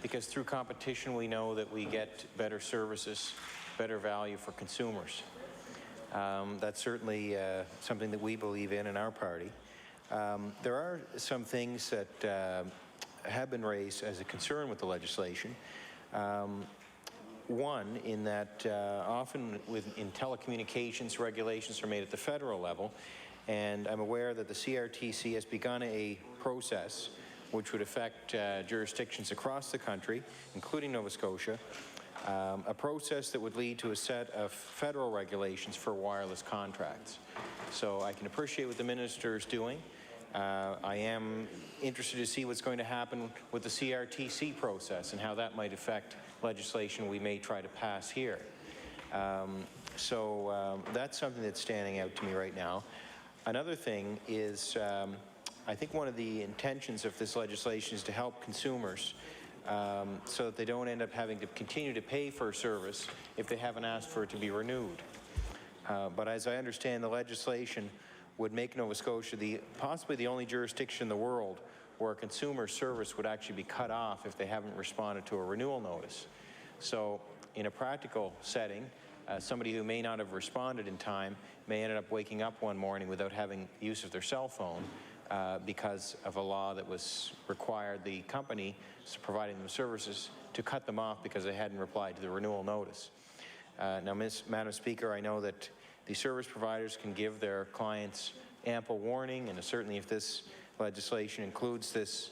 because through competition we know that we get better services, better value for consumers. That's certainly something that we believe in our party. There are some things that have been raised as a concern with the legislation. One, in that often in telecommunications, regulations are made at the federal level, and I'm aware that the CRTC has begun a process which would affect jurisdictions across the country, including Nova Scotia, a process that would lead to a set of federal regulations for wireless contracts. So I can appreciate what the minister is doing. I am interested to see what's going to happen with the CRTC process and how that might affect legislation we may try to pass here. That's something that's standing out to me right now. Another thing is, I think one of the intentions of this legislation is to help consumers so that they don't end up having to continue to pay for a service if they haven't asked for it to be renewed. But as I understand, the legislation would make Nova Scotia possibly the only jurisdiction in the world where a consumer service would actually be cut off if they haven't responded to a renewal notice. So in a practical setting, somebody who may not have responded in time may end up waking up one morning without having use of their cell phone because of a law that was required the company providing them services to cut them off because they hadn't replied to the renewal notice. Now, Madam Speaker, I know that the service providers can give their clients ample warning, and certainly if this legislation includes this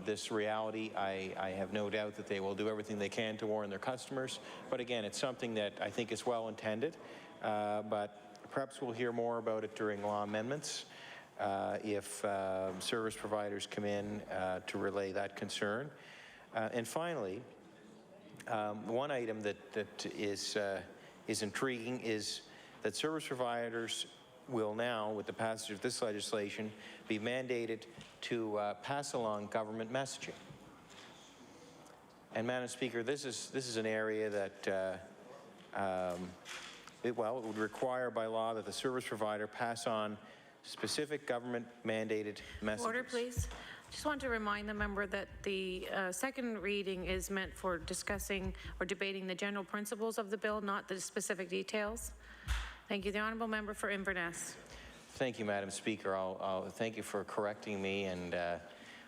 this reality. I have no doubt that they will do everything they can to warn their customers. But again, it's something that I think is well intended, but perhaps we'll hear more about it during law amendments if service providers come in to relay that concern. And finally, one item that is intriguing is that service providers will now, with the passage of this legislation, be mandated to pass along government messaging. And Madam Speaker, this is an area that it would require by law that the service provider pass on specific government-mandated messages. Order, please. Just want to remind the member that the second reading is meant for discussing or debating the general principles of the bill, not the specific details. Thank you. The honourable member for Inverness. Thank you, Madam Speaker. I'll thank you for correcting me, and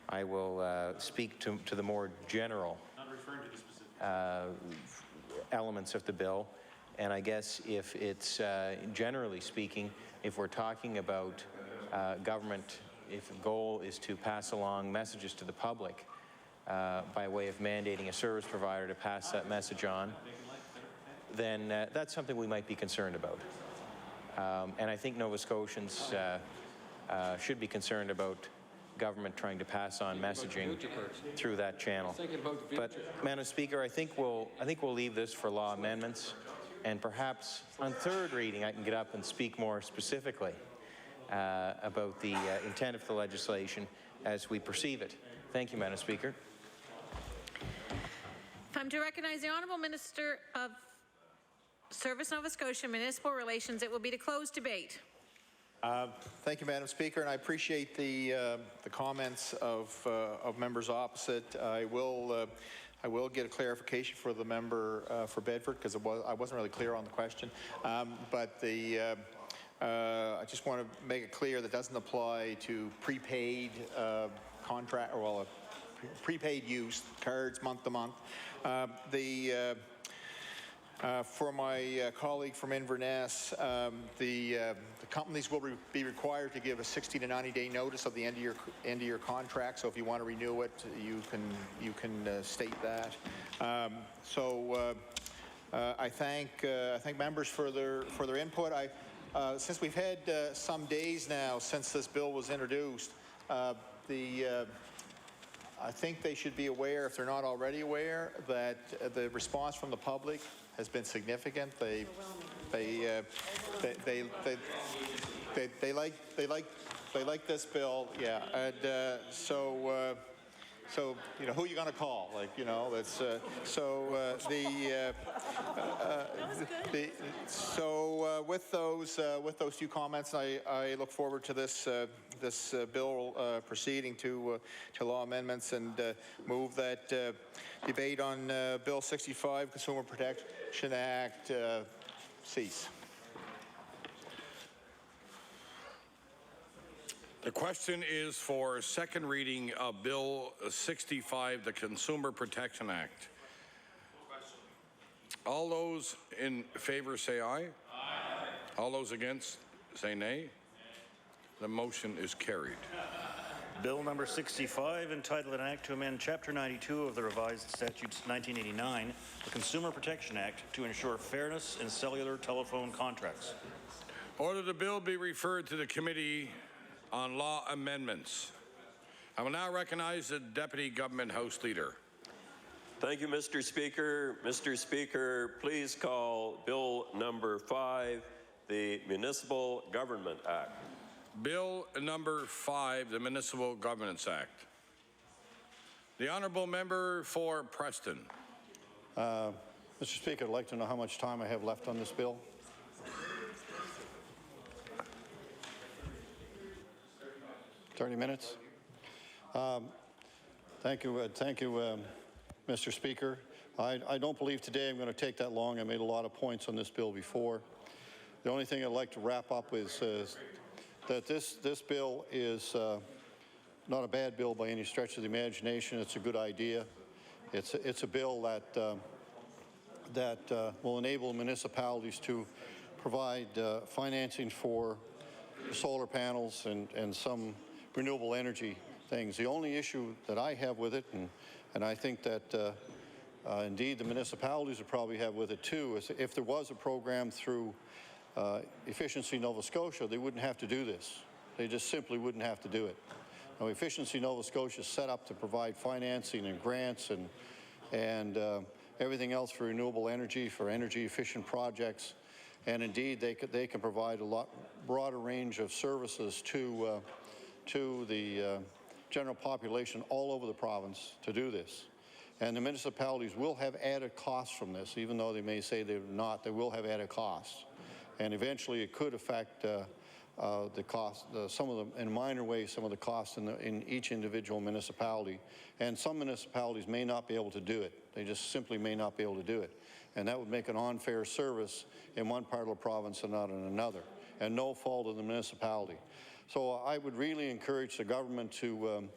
I will speak to the more general elements of the bill. And I guess if it's generally speaking, if we're talking about government, if the goal is to pass along messages to the public by way of mandating a service provider to pass that message on, then that's something we might be concerned about. And I think Nova Scotians should be concerned about government trying to pass on messaging through that channel. But, Madam Speaker, I think we'll leave this for law amendments, and perhaps on third reading I can get up and speak more specifically about the intent of the legislation as we perceive it. Thank you, Madam Speaker. If I'm to recognize the Honourable Minister of Service Nova Scotia Municipal Relations, it will be to close debate. Thank you, Madam Speaker, and I appreciate the comments of members opposite. I will get a clarification for the member for Bedford, because I wasn't really clear on the question. But I just want to make it clear that doesn't apply to prepaid contract, or prepaid use cards month to month. For my colleague from Inverness, the companies will be required to give a 60 to 90-day notice of the end of your contract. So if you want to renew it, you can state that. I thank members for their input. Since we've had some days now since this bill was introduced, I think they should be aware, if they're not already aware, that the response from the public has been significant. They like this bill, yeah. And so you know, who are you going to call? Like, you know, that's with those few comments, I look forward to this bill proceeding to law amendments, and move that debate on Bill 65, Consumer Protection Act, cease. The question is for second reading of Bill 65, the Consumer Protection Act. All those in favor say aye. Aye. All those against say nay. The motion is carried. Bill number 65, entitled an act to amend Chapter 92 of the revised statutes 1989, the Consumer Protection Act, to ensure fairness in cellular telephone contracts. Order the bill be referred to the Committee on Law Amendments. I will now recognize the Deputy Government House Leader. Thank you, Mr. Speaker. Mr. Speaker, please call Bill number 5, the Municipal Government Act. Bill number 5, the Municipal Governance Act. The Honourable Member for Preston. Mr. Speaker, I'd like to know how much time I have left on this bill. 30 minutes. Thank you, Mr. Speaker. I don't believe today I'm going to take that long. I made a lot of points on this bill before. The only thing I'd like to wrap up is that this bill is not a bad bill by any stretch of the imagination. It's a good idea. It's a bill that will enable municipalities to provide financing for solar panels and some renewable energy things. The only issue that I have with it, and I think that indeed the municipalities would probably have with it too, is if there was a program through Efficiency Nova Scotia, they wouldn't have to do this. They just simply wouldn't have to do it. Now, Efficiency Nova Scotia is set up to provide financing and grants and everything else for renewable energy, for energy efficient projects, and indeed they can provide a lot broader range of services to the general population all over the province to do this. And the municipalities will have added costs from this, even though they may say they're not, they will have added costs. And eventually it could affect the cost, some of them, in a minor way, some of the costs in each individual municipality. And some municipalities may not be able to do it. They just simply may not be able to do it. And that would make an unfair service in one part of the province and not in another, and no fault of the municipality. So I would really encourage the government to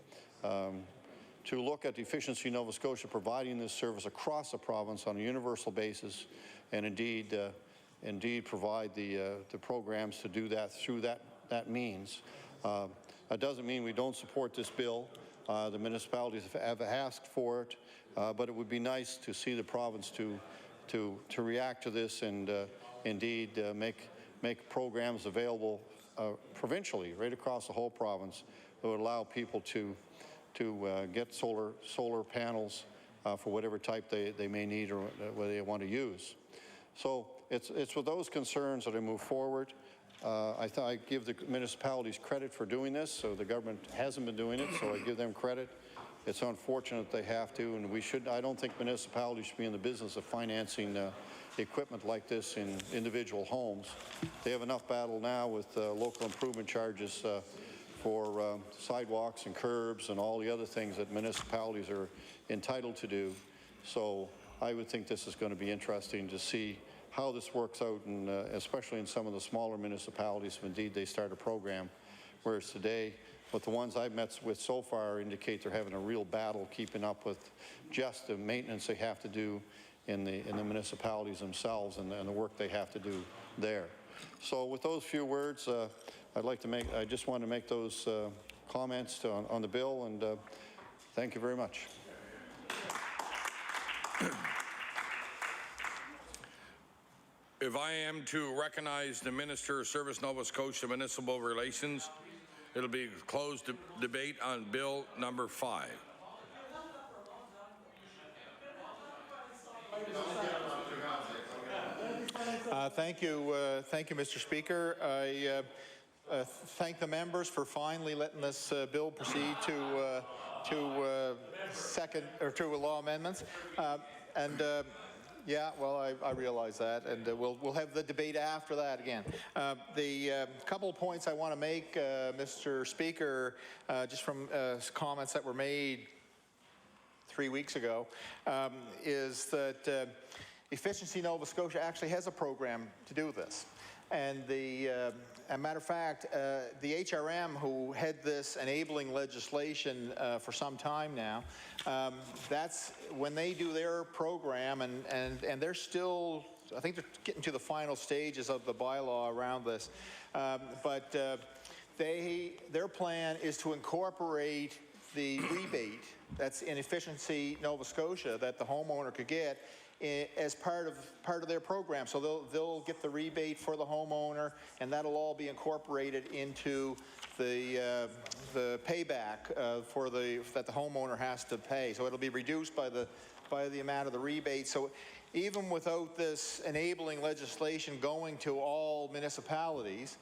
look at Efficiency Nova Scotia providing this service across the province on a universal basis, and indeed provide the programs to do that through that means. That doesn't mean we don't support this bill. The municipalities have asked for it, but it would be nice to see the province to react to this and indeed make programs available provincially, right across the whole province, that would allow people to get solar panels for whatever type they may need or whether they want to use. So it's with those concerns that I move forward. I give the municipalities credit for doing this, so the government hasn't been doing it, so I give them credit. It's unfortunate they have to, and we should. I don't think municipalities should be in the business of financing equipment like this in individual homes. They have enough battle now with local improvement charges for sidewalks and curbs and all the other things that municipalities are entitled to do. So I would think this is going to be interesting to see how this works out, and especially in some of the smaller municipalities, if indeed they start a program. Whereas today, but the ones I've met with so far indicate they're having a real battle keeping up with just the maintenance they have to do in the municipalities themselves and the work they have to do there. So with those few words, I just want to make those comments on the bill, and thank you very much. If I am to recognize the Minister of Service Nova Scotia Municipal Relations, it'll be a closed debate on Bill number 5. Thank you, Mr. Speaker. I thank the members for finally letting this bill proceed to law amendments. Yeah, well, I realize that, and we'll have the debate after that again. The couple of points I want to make, Mr. Speaker, just from comments that were made 3 weeks ago, is that Efficiency Nova Scotia actually has a program to do this. And as a matter of fact, the HRM, who had this enabling legislation for some time now, that's when they do their program, and they're still, I think they're getting to the final stages of the bylaw around this. But their plan is to incorporate the rebate that's in Efficiency Nova Scotia that the homeowner could get as part of their program. So they'll get the rebate for the homeowner, and that'll all be incorporated into the payback that the homeowner has to pay. So it'll be reduced by the amount of the rebate. So even without this enabling legislation going to all municipalities,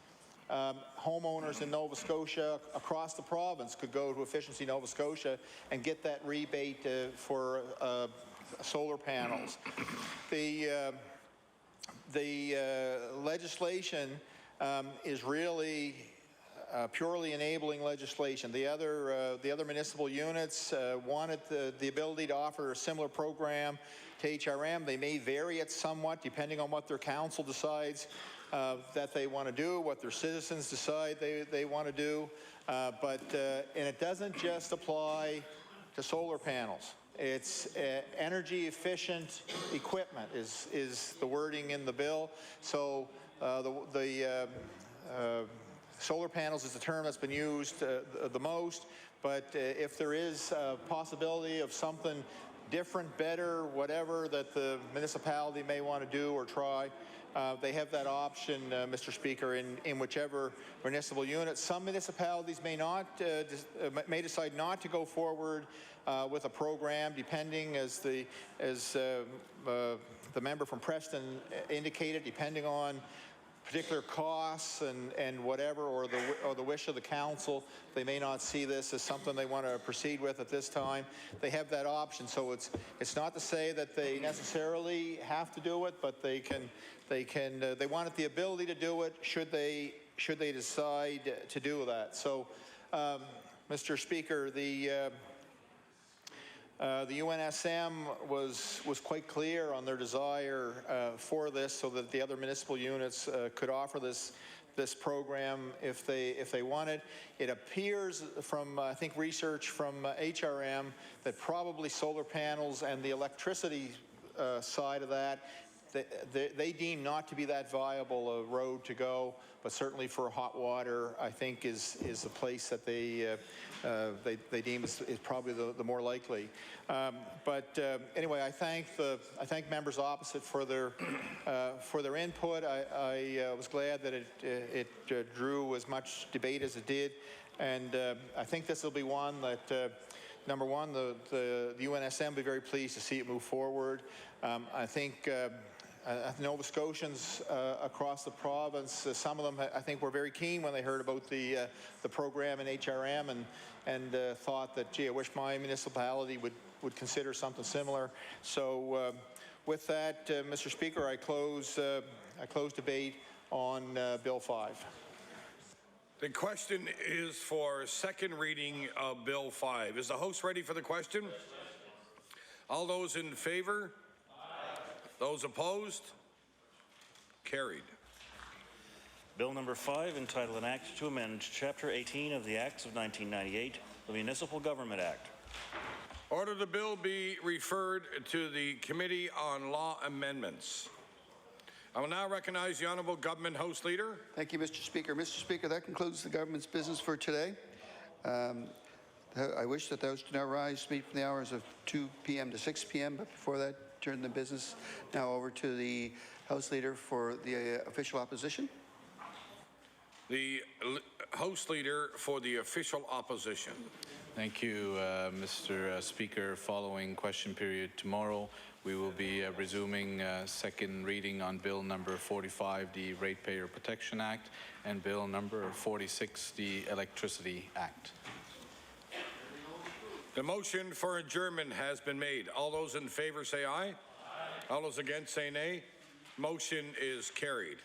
homeowners in Nova Scotia across the province could go to Efficiency Nova Scotia and get that rebate for solar panels. The legislation is really purely enabling legislation. The other municipal units wanted the ability to offer a similar program to HRM. They may vary it somewhat depending on what their council decides that they want to do, what their citizens decide they want to do. And it doesn't just apply to solar panels. It's energy efficient equipment is the wording in the bill. So the solar panels is the term that's been used the most, but if there is a possibility of something different, better, whatever that the municipality may want to do or try, they have that option, Mr. Speaker, in whichever municipal unit. Some municipalities may not, may decide not to go forward with a program, depending, as the member from Preston indicated, depending on particular costs and whatever, or the wish of the council. They may not see this as something they want to proceed with at this time. They have that option, so it's not to say that they necessarily have to do it, but they want the ability to do it should they decide to do that. So, Mr. Speaker, the UNSM was quite clear on their desire for this, so that the other municipal units could offer this program if they wanted. It appears from I think research from HRM that probably solar panels and the electricity side of that, they deem not to be that viable a road to go, but certainly for hot water, I think is the place that they deem is probably the more likely. Anyway, I thank members opposite for their input. I was glad that it drew as much debate as it did, and I think this will be one that. Number one, the UNSM will be very pleased to see it move forward. I think Nova Scotians across the province, some of them I think were very keen when they heard about the program in HRM and thought that, gee, I wish my municipality would consider something similar. So with that, Mr. Speaker, I close debate on Bill 5. The question is for second reading of Bill 5. Is the House ready for the question? All those in favour? Aye. Those opposed? Carried. Bill number 5, entitled An Act to Amend Chapter 18 of the Acts of 1998, the Municipal Government Act. Order the bill be referred to the Committee on Law Amendments. I will now recognize the Honourable Government House Leader. Thank you, Mr. Speaker. Mr. Speaker, that concludes the government's business for today. I wish that the House to now rise to meet from the hours of 2 p.m. to 6 p.m., but before that, turn the business now over to the House Leader for the official opposition. The House Leader for the official opposition. Thank you, Mr. Speaker. Following question period tomorrow, we will be resuming second reading on Bill number 45, the Ratepayer Protection Act, and Bill number 46, the Electricity Act. The motion for adjournment has been made. All those in favor say aye. Aye. All those against say nay. Motion is carried.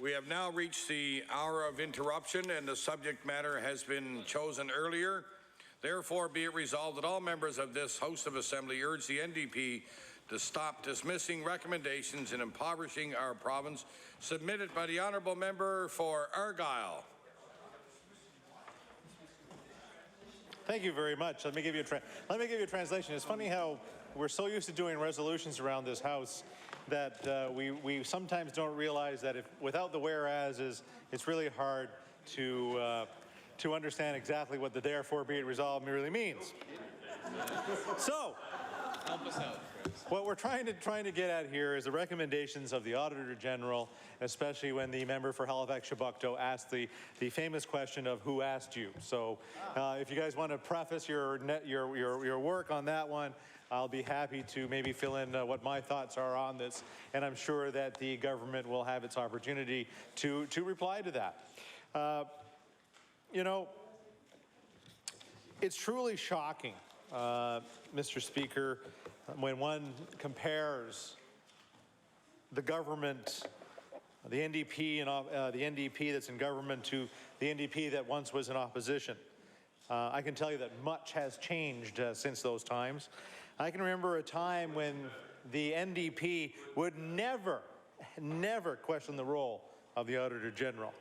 We have now reached the hour of interruption, and the subject matter has been chosen earlier. Therefore, be it resolved that all members of this House of Assembly urge the NDP to stop dismissing recommendations and impoverishing our province submitted by the Honourable Member for Argyll. Thank you very much. Let me give you a translation. It's funny how we're so used to doing resolutions around this House that we sometimes don't realize that without the whereases, it's really hard to understand exactly what the therefore be it resolved really means. So, help us out, Chris. What we're trying to get at here is the recommendations of the Auditor General, especially when the member for Halifax-Chebucto asked the famous question of who asked you. So, if you guys want to preface your work on that one, I'll be happy to maybe fill in what my thoughts are on this, and I'm sure that the government will have its opportunity to reply to that. You know, it's truly shocking, Mr. Speaker, when one compares the government, the NDP and the NDP that's in government to the NDP that once was in opposition. I can tell you that much has changed since those times. I can remember a time when the NDP would never question the role of the Auditor General.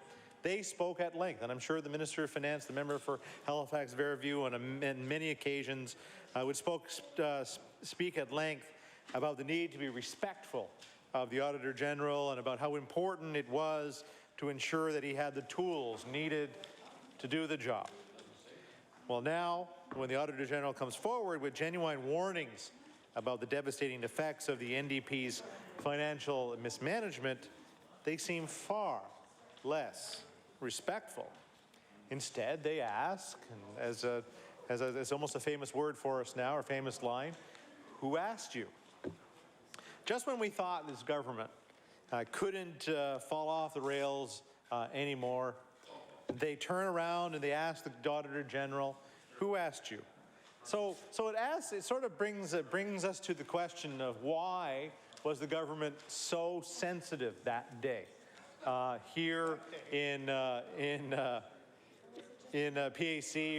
They spoke at length, and I'm sure the Minister of Finance, the member for Halifax-Fairview, on many occasions would speak at length about the need to be respectful of the Auditor General and about how important it was to ensure that he had the tools needed to do the job. Well, now, when the Auditor General comes forward with genuine warnings about the devastating effects of the NDP's financial mismanagement, they seem far less respectful. Instead, they ask, and as almost a famous word for us now, or famous line, who asked you? Just when we thought this government couldn't fall off the rails anymore, they turn around and they ask the Auditor General, who asked you? So it sort of brings us to the question of why was the government so sensitive that day here in PAC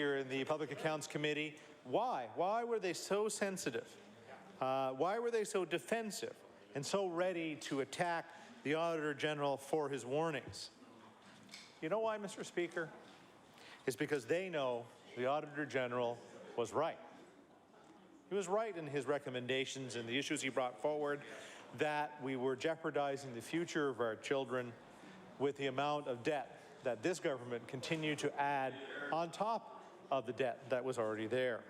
or in the Public Accounts Committee? Why? Why were they so sensitive? Why were they so defensive and so ready to attack the Auditor General for his warnings? You know why, Mr. Speaker? It's because they know the Auditor General was right. He was right in his recommendations and the issues he brought forward, that we were jeopardizing the future of our children with the amount of debt that this government continued to add on top of the debt that was already there.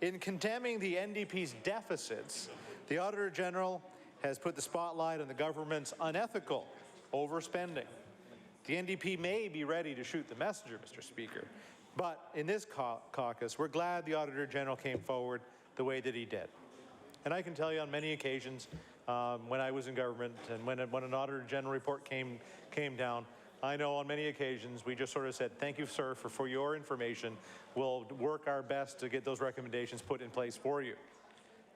In condemning the NDP's deficits, the Auditor General has put the spotlight on the government's unethical overspending. The NDP may be ready to shoot the messenger, Mr. Speaker, but in this caucus, we're glad the Auditor General came forward the way that he did. And I can tell you on many occasions when I was in government and when an Auditor General report came down, I know on many occasions we just sort of said, thank you, sir, for your information. We'll work our best to get those recommendations put in place for you.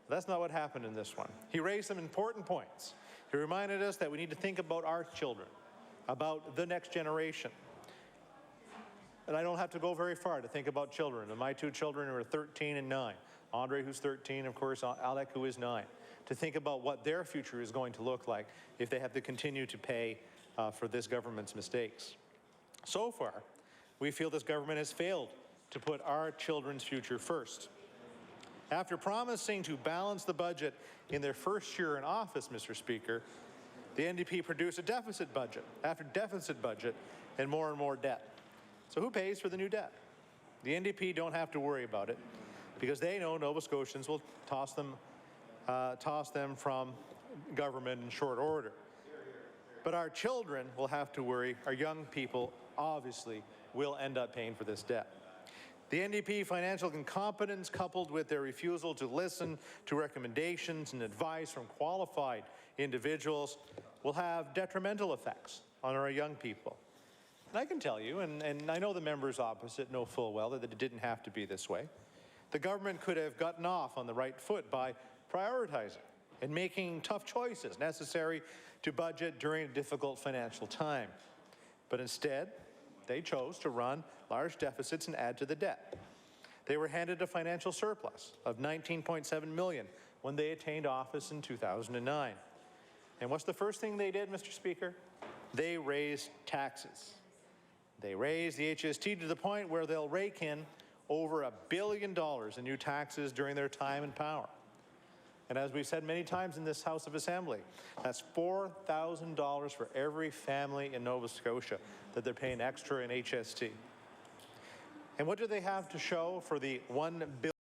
But that's not what happened in this one. He raised some important points. He reminded us that we need to think about our children, about the next generation. And I don't have to go very far to think about children. And my two children are 13 and 9. Andre, who's 13, of course, Alec, who is 9. To think about what their future is going to look like if they have to continue to pay for this government's mistakes. So far, we feel this government has failed to put our children's future first. After promising to balance the budget in their first year in office, Mr. Speaker, the NDP produced a deficit budget after deficit budget and more debt. So who pays for the new debt? The NDP don't have to worry about it because they know Nova Scotians will toss them from government in short order. But our children will have to worry. Our young people obviously will end up paying for this debt. The NDP financial incompetence, coupled with their refusal to listen to recommendations and advice from qualified individuals, will have detrimental effects on our young people. And I can tell you, and I know the members opposite know full well that it didn't have to be this way. The government could have gotten off on the right foot by prioritizing and making tough choices necessary to budget during a difficult financial time. But instead, they chose to run large deficits and add to the debt. They were handed a financial surplus of $19.7 million when they attained office in 2009. And what's the first thing they did, Mr. Speaker? They raised taxes. They raised the HST to the point where they'll rake in over $1 billion in new taxes during their time in power. And as we've said many times in this House of Assembly, that's $4,000 for every family in Nova Scotia that they're paying extra in HST. And what do they have to show for the $1 billion